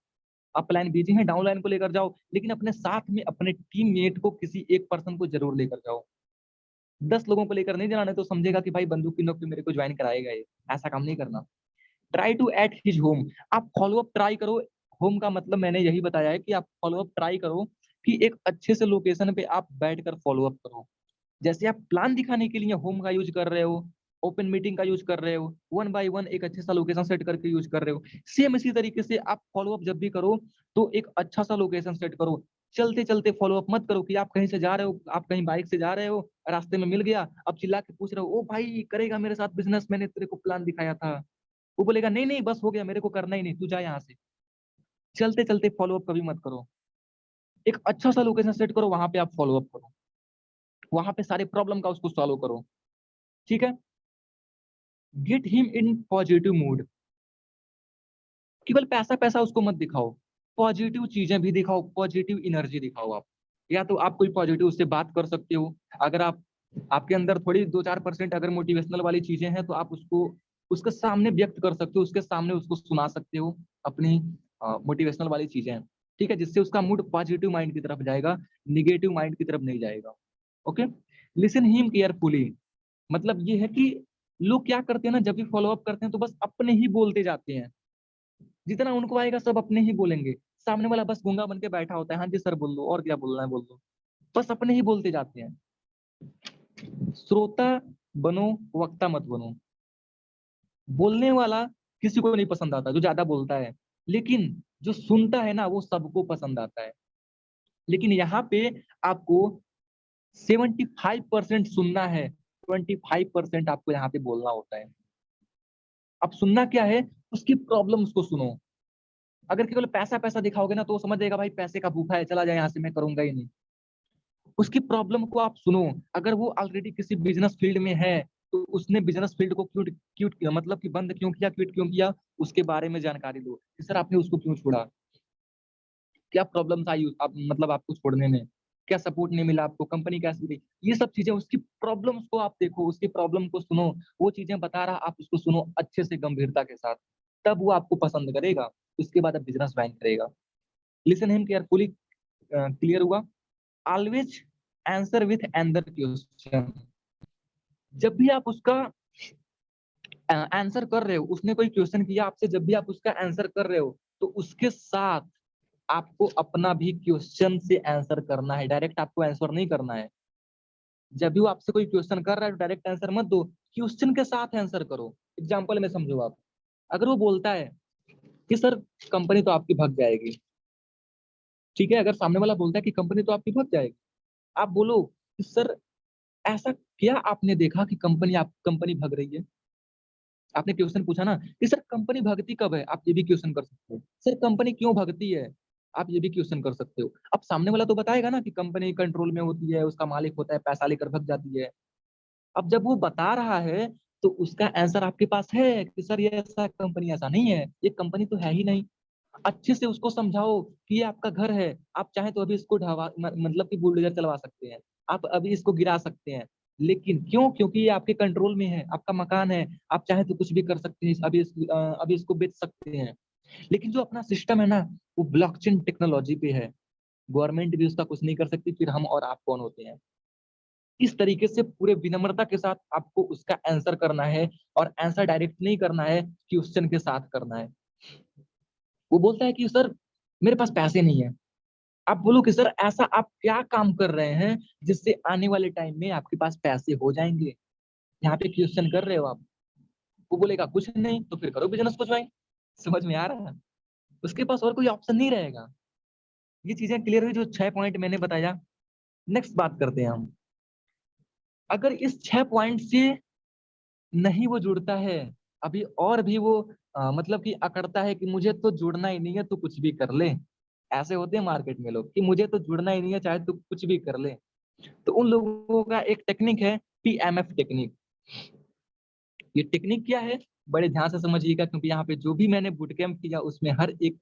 अपलाइन बिजी है, डाउनलाइन को लेकर जाओ, लेकिन अपने साथ में अपने टीममेट को, किसी एक पर्सन को जरूर लेकर जाओ। 10 लोगों को लेकर नहीं जाना, नहीं तो समझेगा कि भाई बंदूक की नोक पे मेरे को ज्वाइन कराएगा ये। ऐसा काम नहीं करना। Try to at his home. आप फॉलो अप ट्राई करो। होम का मतलब मैंने यही बताया है कि आप फॉलो अप ट्राई करो कि एक अच्छे से लोकेशन पे आप बैठकर फॉलो अप करो। जैसे आप प्लान दिखाने के लिए होम का यूज कर रहे हो, ओपन मीटिंग का यूज कर रहे हो, वन बाय वन एक अच्छे सा लोकेशन सेट करके यूज कर रहे हो, सेम इसी तरीके से आप फॉलो अप जब भी करो तो एक अच्छा सा लोकेशन सेट करो। चलते चलते फॉलो अप मत करो कि आप कहीं से जा रहे हो, आप कहीं बाइक से जा रहे हो, रास्ते में मिल गया, अब चिल्ला के पूछ रहे हो, ओ भाई करेगा मेरे साथ बिजनेस, मैंने तेरे को प्लान दिखाया था। वो बोलेगा नहीं नहीं बस हो गया, मेरे को करना ही नहीं, तू जा यहाँ से। चलते चलते फॉलो अप कभी मत करो। एक अच्छा सा लोकेशन सेट करो, वहां पे आप फॉलो अप करो, वहां पे सारे प्रॉब्लम का उसको सॉल्व करो। ठीक है, get him in positive mood. केवल पैसा पैसा उसको मत दिखाओ, पॉजिटिव चीजें भी दिखाओ, पॉजिटिव एनर्जी दिखाओ आप। या तो आप कोई पॉजिटिव उससे बात कर सकते हो। अगर आप, आपके अंदर थोड़ी 2-4% अगर मोटिवेशनल वाली चीजें हैं तो आप उसको उसके सामने व्यक्त कर सकते हो, उसके सामने उसको सुना सकते हो अपनी मोटिवेशनल वाली चीजें। ठीक है, जिससे उसका मूड पॉजिटिव माइंड की तरफ जाएगा, निगेटिव माइंड की तरफ नहीं जाएगा। Okay, listen him carefully. मतलब ये है कि लोग क्या करते हैं ना, जब भी फॉलो अप करते हैं तो बस अपने ही बोलते जाते हैं, जितना उनको आएगा सब अपने ही बोलेंगे। सामने वाला बस गूंगा बन के बैठा होता है, हाँ जी सर बोल दो, और क्या बोलना है बोल दो, बस अपने ही बोलते जाते हैं। श्रोता बनो, वक्ता मत बनो। बोलने वाला किसी को नहीं पसंद आता जो ज्यादा बोलता है, लेकिन जो सुनता है ना वो सबको पसंद आता है। लेकिन यहाँ पे आपको 75% सुनना है, 25% आपको यहाँ पे बोलना होता है। अब सुनना क्या है, उसकी प्रॉब्लम्स को सुनो। अगर केवल पैसा पैसा दिखाओगे ना तो वो समझ जाएगा भाई पैसे का भूखा है, चला जाए यहाँ से, मैं करूंगा ही नहीं। उसकी प्रॉब्लम को आप सुनो। अगर वो ऑलरेडी किसी बिजनेस फील्ड में है तो उसने बिजनेस फील्ड को क्यों क्यों किया, मतलब कि बंद क्यों किया, क्विट क्यों किया, उसके बारे में जानकारी दो कि सर आपने उसको क्यों छोड़ा, क्या प्रॉब्लम्स आई आप मतलब आपको छोड़ने में, क्या सपोर्ट नहीं मिला आपको, कंपनी कैसी रही, ये सब चीजें, उसकी प्रॉब्लम्स को आप देखो, उसकी प्रॉब्लम को सुनो। वो चीजें बता रहा, आप उसको सुनो अच्छे से, गंभीरता के साथ, तब वो आपको पसंद करेगा। उसके बाद आप बिजनेस ज्वाइन करेगा। लिसन हिम केयरफुली, क्लियर हुआ? Always answer with एंदर question. जब भी आप उसका आंसर कर रहे हो, उसने कोई क्वेश्चन किया आपसे, जब भी आप उसका आंसर कर रहे हो तो उसके साथ आपको अपना भी क्वेश्चन से आंसर करना है, डायरेक्ट आपको आंसर नहीं करना है। जब भी वो आपसे कोई क्वेश्चन कर रहा है तो डायरेक्ट आंसर मत दो, क्वेश्चन के साथ आंसर करो। एग्जांपल में समझो आप, अगर वो बोलता है कि सर कंपनी तो आपकी भग जाएगी, ठीक है, अगर सामने वाला बोलता है कि कंपनी तो आपकी भग जाएगी, आप बोलो कि सर ऐसा क्या आपने देखा कि कंपनी भग रही है। आपने क्वेश्चन पूछा ना कि सर कंपनी भगती कब है, आप ये भी क्वेश्चन कर सकते हो। सर कंपनी क्यों भगती है, आप ये भी क्वेश्चन कर सकते हो। अब सामने वाला तो बताएगा ना कि कंपनी कंट्रोल में होती है, उसका मालिक होता है, पैसा लेकर भग जाती है। अब जब वो बता रहा है तो उसका आंसर आपके पास है कि सर ये ऐसा कंपनी ऐसा नहीं है, ये कंपनी तो है ही नहीं। अच्छे से उसको समझाओ कि ये आपका घर है, आप चाहे तो अभी इसको ढवा मतलब कि बुलडोजर चलवा सकते हैं, आप अभी इसको गिरा सकते हैं, लेकिन क्यों, क्योंकि ये आपके कंट्रोल में है, आपका मकान है, आप चाहे तो कुछ भी कर सकते हैं, अभी इसको बेच सकते हैं। लेकिन जो अपना सिस्टम है ना, वो ब्लॉकचेन टेक्नोलॉजी पे है, गवर्नमेंट भी उसका कुछ नहीं कर सकती, फिर हम और आप कौन होते हैं। इस तरीके से पूरे विनम्रता के साथ आपको उसका आंसर करना है, और आंसर डायरेक्ट नहीं करना है, क्वेश्चन के साथ करना है। वो बोलता है कि सर मेरे पास पैसे नहीं है, आप बोलो कि सर ऐसा आप क्या काम कर रहे हैं जिससे आने वाले टाइम में आपके पास पैसे हो जाएंगे, यहाँ पे क्वेश्चन कर रहे हो आप। वो बोलेगा कुछ नहीं, तो फिर करो बिजनेस को ज्वाइन। समझ में आ रहा है? उसके पास और कोई ऑप्शन नहीं रहेगा। ये चीजें क्लियर हुई जो 6 पॉइंट मैंने बताया। नेक्स्ट बात करते हैं हम। अगर इस 6 पॉइंट से नहीं वो जुड़ता है, अभी और भी वो मतलब कि अकड़ता है कि मुझे तो जुड़ना ही नहीं है, तो कुछ भी कर ले, ऐसे होते हैं मार्केट में लोग कि मुझे तो जुड़ना ही नहीं है, चाहे तू कुछ भी कर ले। तो उन लोगों का एक टेक्निक है, पीएमएफ टेक्निक। ये टेक्निक क्या है, बड़े ध्यान से समझिएगा, क्योंकि यहाँ पे जो भी मैंने बूट कैंप किया उसमें हर एक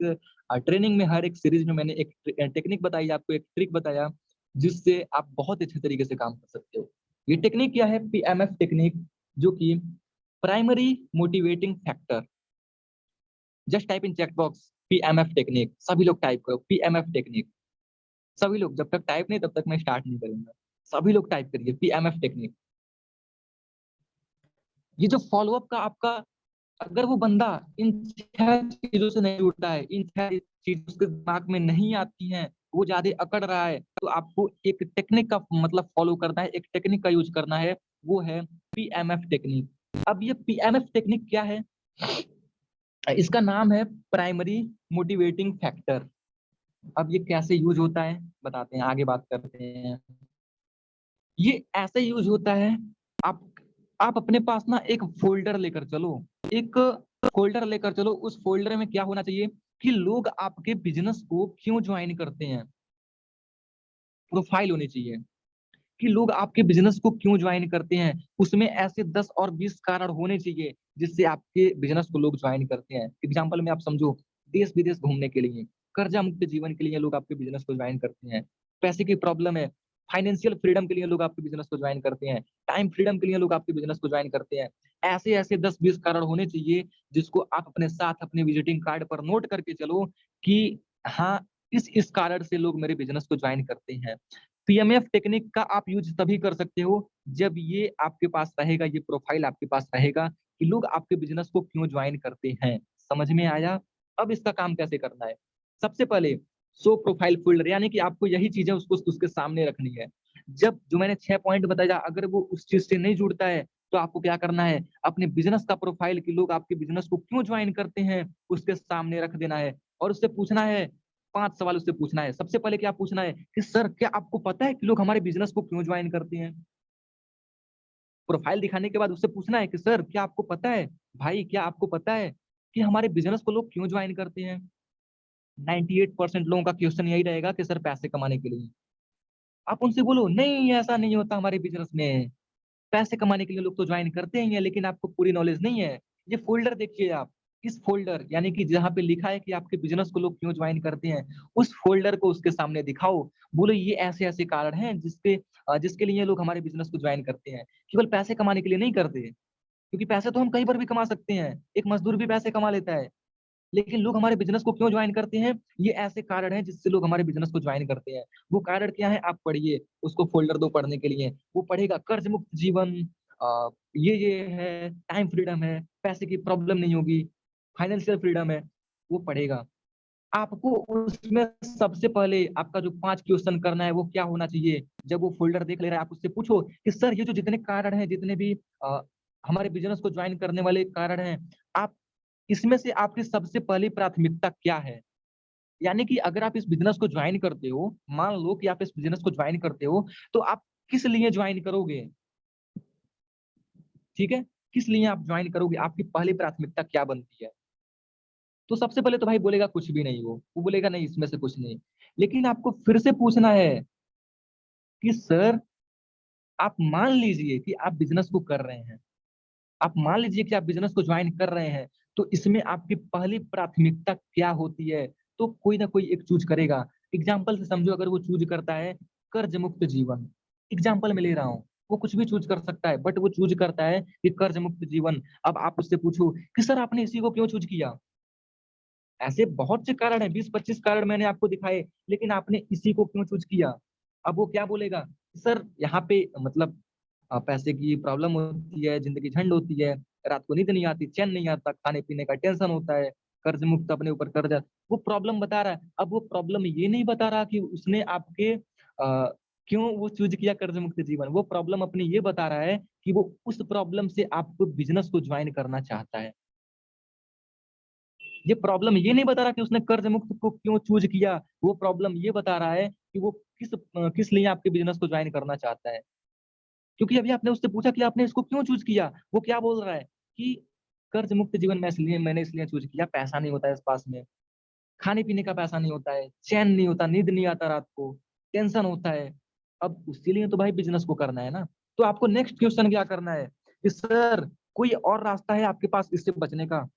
ट्रेनिंग में, हर एक सीरीज में मैंने एक टेक्निक बताई, आपको एक ट्रिक बताया, जिससे आप बहुत अच्छे तरीके से काम कर सकते हो। ये टेक्निक क्या है, पीएमएफ टेक्निक, जो कि primary motivating factor. Just type in chat box PMF technique, सभी लोग टाइप करो पीएमएफ टेक्निक। सभी लोग, जब तक टाइप नहीं तब तक मैं स्टार्ट नहीं करूंगा। सभी लोग टाइप करिए पीएमएफ टेक्निक। ये जो फॉलोअप का आपका, अगर वो बंदा इन 6 चीजों से नहीं जुड़ता है, इन 6 चीजों उसके दिमाग में नहीं आती हैं, वो ज्यादा अकड़ रहा है, तो आपको एक टेक्निक का मतलब फॉलो करना है, एक टेक्निक का यूज करना है, वो है पीएमएफ टेक्निक। अब ये पीएमएफ टेक्निक क्या है, इसका नाम है प्राइमरी मोटिवेटिंग फैक्टर। अब ये कैसे यूज होता है बताते हैं, आगे बात करते हैं। ये ऐसे यूज होता है, आप आप अपने पास ना एक फोल्डर लेकर चलो, एक फोल्डर लेकर चलो। उस फोल्डर में क्या होना चाहिए कि लोग आपके बिजनेस को क्यों ज्वाइन करते हैं, प्रोफाइल होनी चाहिए कि लोग आपके बिजनेस को क्यों ज्वाइन करते हैं। उसमें ऐसे 10 और 20 कारण होने चाहिए जिससे आपके बिजनेस को लोग ज्वाइन करते हैं। एग्जाम्पल में आप समझो, देश विदेश घूमने के लिए, कर्जा मुक्त जीवन के लिए लोग आपके बिजनेस को ज्वाइन करते हैं, पैसे की प्रॉब्लम है, फाइनेंशियल फ्रीडम के लिए लोग आपके बिजनेस को ज्वाइन करते हैं, टाइम फ्रीडम के लिए लोग आपके बिजनेस को ज्वाइन करते हैं। ऐसे ऐसे 10-20 कारण होने चाहिए जिसको आप अपने साथ अपने विजिटिंग कार्ड पर नोट करके चलो कि हाँ, इस कारण से लोग मेरे बिजनेस को ज्वाइन करते हैं। पीएमएफ टेक्निक का आप यूज तभी कर सकते हो जब ये आपके पास रहेगा, ये प्रोफाइल आपके पास रहेगा कि लोग आपके बिजनेस को क्यों ज्वाइन करते हैं। समझ में आया? अब इसका काम कैसे करना है, सबसे पहले शो प्रोफाइल फोल्डर, यानी कि आपको यही चीजें उसको उसके सामने रखनी है। जब जो मैंने 6 पॉइंट बताया, अगर वो उस चीज से नहीं जुड़ता है तो आपको क्या करना है, अपने बिजनेस का प्रोफाइल कि लोग आपके बिजनेस को क्यों ज्वाइन करते हैं उसके सामने रख देना है और उससे पूछना है, 5 सवाल उससे पूछना है। सबसे पहले क्या पूछना है कि सर क्या आपको पता है कि लोग हमारे बिजनेस को क्यों ज्वाइन करते हैं। प्रोफाइल दिखाने के बाद उससे पूछना है कि सर क्या आपको पता है, भाई क्या आपको पता है कि हमारे बिजनेस को लोग क्यों ज्वाइन करते हैं। 98% लोगों का क्वेश्चन यही रहेगा कि सर पैसे कमाने के लिए। आप उनसे बोलो नहीं ऐसा नहीं होता हमारे बिजनेस में, पैसे कमाने के लिए लोग तो ज्वाइन करते ही हैं, लेकिन आपको पूरी नॉलेज नहीं है। ये फोल्डर देखिए आप, इस फोल्डर यानी कि जहाँ पे लिखा है कि आपके बिजनेस को लोग क्यों ज्वाइन करते हैं, उस फोल्डर को उसके सामने दिखाओ। बोलो ये ऐसे ऐसे कारण हैं जिसके लिए लोग हमारे बिजनेस को ज्वाइन करते हैं, केवल पैसे कमाने के लिए नहीं करते। क्योंकि पैसे तो हम कहीं पर भी कमा सकते हैं, एक मजदूर भी पैसे कमा लेता है, लेकिन लोग हमारे बिजनेस को क्यों ज्वाइन करते हैं, ये ऐसे कारण हैं जिससे लोग हमारे बिजनेस को ज्वाइन करते हैं। वो कारण क्या है आप पढ़िए, उसको फोल्डर दो पढ़ने के लिए, वो पढ़ेगा कर्ज मुक्त जीवन, ये है, टाइम फ्रीडम है, पैसे की प्रॉब्लम नहीं होगी, फाइनेंशियल फ्रीडम है, वो पढ़ेगा। आपको उसमें सबसे पहले आपका जो 5 क्वेश्चन करना है वो क्या होना चाहिए, जब वो फोल्डर देख ले रहा है आप उससे पूछो कि सर ये जो जितने कारण हैं, जितने भी हमारे बिजनेस को ज्वाइन करने वाले कारण हैं, आप इसमें से आपकी सबसे पहली प्राथमिकता क्या है। यानी कि अगर आप इस बिजनेस को ज्वाइन करते हो, मान लो कि आप इस बिजनेस को ज्वाइन करते हो, तो आप किस लिए ज्वाइन करोगे, ठीक है, किस लिए आप ज्वाइन करोगे, आपकी पहली प्राथमिकता क्या बनती है। तो सबसे पहले तो भाई बोलेगा कुछ भी नहीं, वो बोलेगा नहीं इसमें से कुछ नहीं। लेकिन आपको फिर से पूछना है कि सर आप मान लीजिए कि आप बिजनेस को कर रहे हैं, आप मान लीजिए कि आप बिजनेस को ज्वाइन कर रहे हैं, तो इसमें आपकी पहली प्राथमिकता क्या होती है। तो कोई ना कोई एक चूज करेगा। एग्जाम्पल से समझो, अगर वो चूज करता है कर्ज मुक्त जीवन, एग्जाम्पल में ले रहा हूँ, वो कुछ भी चूज कर सकता है, बट वो चूज करता है कि कर्ज मुक्त जीवन। अब आप उससे पूछो कि सर आपने इसी को क्यों चूज किया। ऐसे बहुत से कारण है, 20-25 कारण मैंने आपको दिखाए, लेकिन आपने इसी को क्यों चूज किया। अब वो क्या बोलेगा, सर यहाँ पे मतलब पैसे की प्रॉब्लम होती है, जिंदगी झंड होती है, रात को नींद नहीं आती, चैन नहीं आता, खाने पीने का टेंशन होता है, कर्ज मुक्त अपने ऊपर कर्ज। वो प्रॉब्लम बता रहा है। अब वो प्रॉब्लम ये नहीं बता रहा कि उसने आपके क्यों वो चूज किया कर्ज मुक्त जीवन। वो प्रॉब्लम अपनी ये बता रहा है कि वो उस प्रॉब्लम से आपको बिजनेस को ज्वाइन करना चाहता है। ये प्रॉब्लम ये नहीं बता रहा कि उसने कर्ज मुक्त को क्यों चूज किया। वो प्रॉब्लम ये बता रहा है कि वो किस लिए आपके बिजनेस को ज्वाइन करना चाहता है। क्योंकि अभी आपने उससे पूछा कि आपने इसको क्यों चूज किया, वो क्या बोल रहा है कि कर्ज मुक्त जीवन मैंने इसलिए चूज किया, पैसा नहीं होता है इस पास में, खाने पीने का पैसा नहीं होता है, चैन नहीं होता, नींद नहीं आता रात को, टेंशन होता है। अब उसी लिए तो भाई बिजनेस को करना है ना। तो आपको नेक्स्ट क्वेश्चन क्या करना है कि सर कोई और रास्ता है आपके पास इससे बचने का,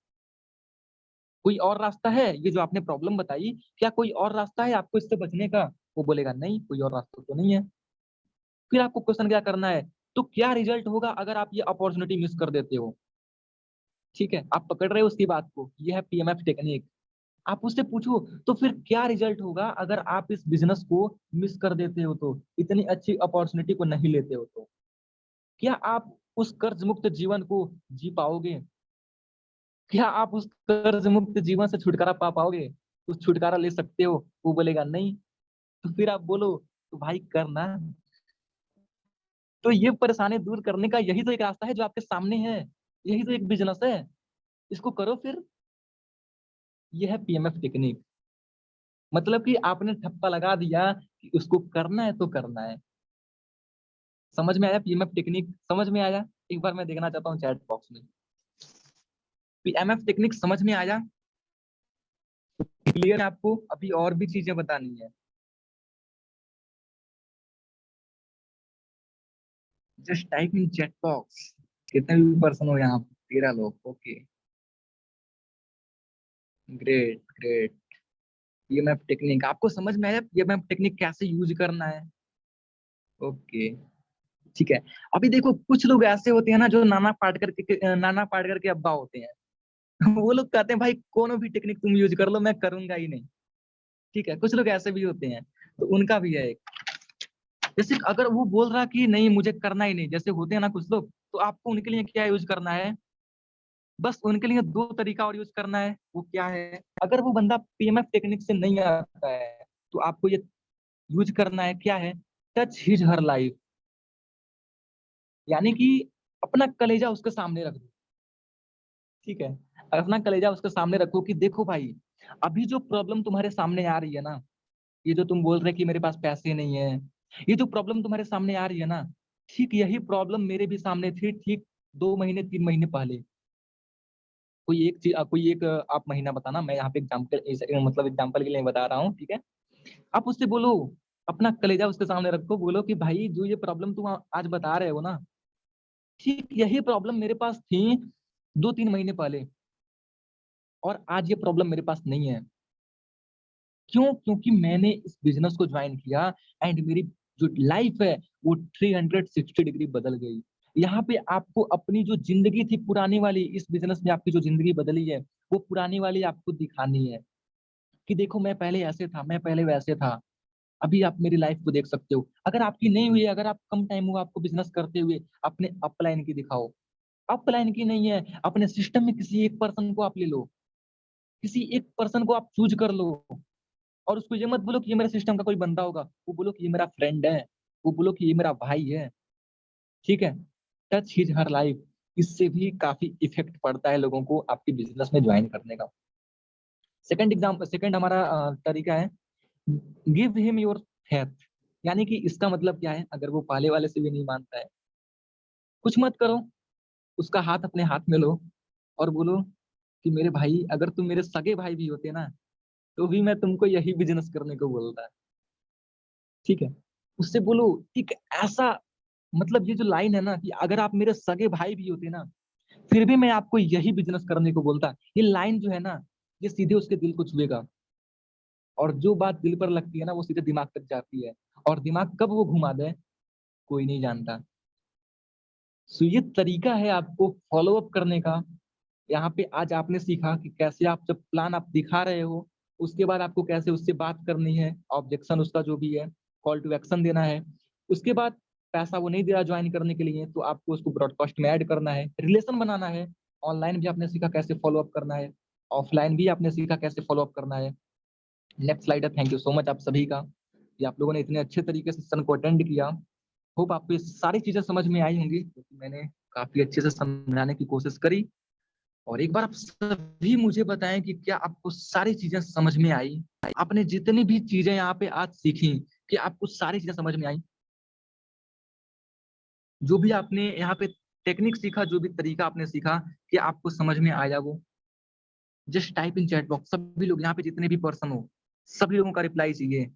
कोई और रास्ता है, ये जो आपने प्रॉब्लम बताई, क्या कोई और रास्ता है आपको इससे बचने का। वो बोलेगा नहीं कोई और रास्ता तो नहीं है। फिर आपको क्वेश्चन क्या करना है, तो क्या रिजल्ट होगा अगर आप ये अपॉर्चुनिटी मिस कर देते हो। ठीक है, आप पकड़ रहे हो उसकी बात को, ये है पीएमएफ टेक्निक। आप उससे पूछो तो फिर क्या रिजल्ट होगा अगर आप इस बिजनेस को मिस कर देते हो, तो इतनी अच्छी अपॉर्चुनिटी को नहीं लेते हो, तो क्या आप उस कर्ज मुक्त जीवन को जी पाओगे, क्या आप उस कर्ज मुक्त जीवन से छुटकारा पा पाओगे, उस छुटकारा ले सकते हो। वो बोलेगा नहीं। तो फिर आप बोलो तो भाई करना। तो ये परेशानी दूर करने का यही तो एक रास्ता है जो आपके सामने है, यही तो एक बिजनेस है, इसको करो फिर। ये है पीएमएफ टेक्निक। मतलब कि आपने ठप्पा लगा दिया कि उसको करना है तो करना है। समझ में आया पीएमएफ टेक्निक, समझ में आया। एक बार मैं देखना चाहता हूँ चैट बॉक्स में, पीएमएफ टेक्निक समझ में आया, क्लियर है आपको, अभी और भी चीजें बतानी है। Just type in chat box. कितने भी पर्सन हो यहाँ पे, 13 लोग, okay, great great. PMF technique आपको समझ में आया, पीएमएफ टेक्निक कैसे यूज करना है, ओके, ठीक है। अभी देखो कुछ लोग ऐसे होते हैं ना जो नाना पाटेकर के अब्बा होते हैं। वो लोग कहते हैं भाई कोनो भी टेक्निक तुम यूज कर लो मैं करूंगा ही नहीं। ठीक है, कुछ लोग ऐसे भी होते हैं, तो उनका भी है एक। जैसे अगर वो बोल रहा कि नहीं मुझे करना ही नहीं, जैसे होते हैं ना कुछ लोग, तो आपको उनके लिए क्या यूज करना है, बस उनके लिए 2 तरीका और यूज करना है। वो क्या है, अगर वो बंदा पीएमएफ टेक्निक से नहीं आता है, तो आपको ये यूज करना है, क्या है, टच हिज हर लाइफ। यानी कि अपना कलेजा उसके सामने रख दो, ठीक है? अपना कलेजा उसके सामने रखो कि देखो भाई, अभी जो प्रॉब्लम तुम्हारे सामने आ रही है ना, ये जो तुम बोल रहे कि मेरे पास पैसे नहीं है, ये जो प्रॉब्लम तुम्हारे सामने आ रही है ना, ठीक यही प्रॉब्लम मेरे भी सामने थी, ठीक 2 महीने 3 महीने पहले। कोई एक आप महीना बताना, मैं यहाँ पे मतलब एग्जांपल के लिए बता रहा हूँ, ठीक है? आप उससे बोलो, अपना कलेजा उसके सामने रखो, बोलो कि भाई जो ये प्रॉब्लम तुम आज बता रहे हो ना, ठीक यही प्रॉब्लम मेरे पास थी 2-3 महीने पहले, और आज ये प्रॉब्लम मेरे पास नहीं है। क्यों? क्योंकि मैंने इस बिज़नेस को जॉइन किया एंड मेरी जो लाइफ है वो 360 डिग्री बदल गई। यहाँ पे आपको अपनी जो ज़िंदगी थी पुरानी वाली, इस बिज़नेस में आपकी जो ज़िंदगी बदली है, वो पुरानी वाली आपको दिखानी है कि देखो मैं पहले ऐसे था, मैं पहले वैसे था। अभी आप मेरी लाइफ को देख सकते हो। अगर आपकी नहीं हुई है, अगर आप कम टाइम हुआ आपको बिज़नेस करते हुए, अपने अपलाइन की दिखाओ। अपलाइन की नहीं है, अपने सिस्टम में किसी एक पर्सन को आप ले लो। किसी एक पर्सन को आप चूज़ कर लो। और उसको ये मत बोलो कि ये मेरे सिस्टम का कोई बंदा होगा, वो बोलो कि ये मेरा फ्रेंड है, वो बोलो कि ये मेरा भाई है, ठीक है? टच हिज हर लाइफ, इससे भी काफ़ी इफ़ेक्ट पड़ता है लोगों को आपके बिज़नेस में जॉइन करने का। सेकंड हमारा तरीका है, गिव हिम योर फेथ, यानी कि इसका मतलब क्या है, अगर वो पाले वाले से भी नहीं मानता है, कुछ मत करो, उसका हाथ अपने हाथ में लो और बोलो कि मेरे भाई, अगर तुम मेरे सगे भाई भी होते ना, तो भी मैं तुमको यही बिज़नेस करने को बोलता, ठीक है? उससे बोलो एक ऐसा, मतलब ये जो लाइन है ना कि अगर आप मेरे सगे भाई भी होते ना, फिर भी मैं आपको यही बिज़नेस करने को बोलता। ये लाइन जो है ना, ये सीधे उसके दिल को छुएगा, और जो बात दिल पर लगती है ना, वो सीधे दिमाग तक जाती है, और दिमाग कब वो घुमा दे, कोई नहीं जानता। सो ये तरीका है आपको फ़ॉलो अप करने का। यहाँ पे आज आपने सीखा कि कैसे आप जब प्लान आप दिखा रहे हो, उसके बाद आपको कैसे उससे बात करनी है, ऑब्जेक्शन उसका जो भी है, कॉल टू एक्शन देना है। उसके बाद पैसा वो नहीं दे रहा जॉइन करने के लिए, तो आपको उसको ब्रॉडकास्ट में ऐड करना है, रिलेशन बनाना है। ऑनलाइन भी आपने सीखा कैसे फ़ॉलो अप करना है, ऑफलाइन भी आपने सीखा कैसे फ़ॉलो अप करना है। नेक्स्ट स्लाइड है, थैंक यू सो मच आप सभी का, कि आप लोगों ने इतने अच्छे तरीके से सेशन को अटेंड किया। होप आपको ये सारी चीज़ें समझ में आई होंगी, क्योंकि मैंने काफ़ी अच्छे से समझाने की कोशिश करी। और एक बार आप सभी मुझे बताएं कि क्या आपको सारी चीजें समझ में आई? आपने जितनी भी चीजें यहाँ पे आज सीखी, कि आपको सारी चीजें समझ में आई? जो भी आपने यहाँ पे टेक्निक सीखा, जो भी तरीका आपने सीखा, कि आपको समझ में आया वो? Just type in chat box, सभी लोग यहाँ पे जितने भी पर्सन हो, सभी लोगों का रिप्लाई चाहिए।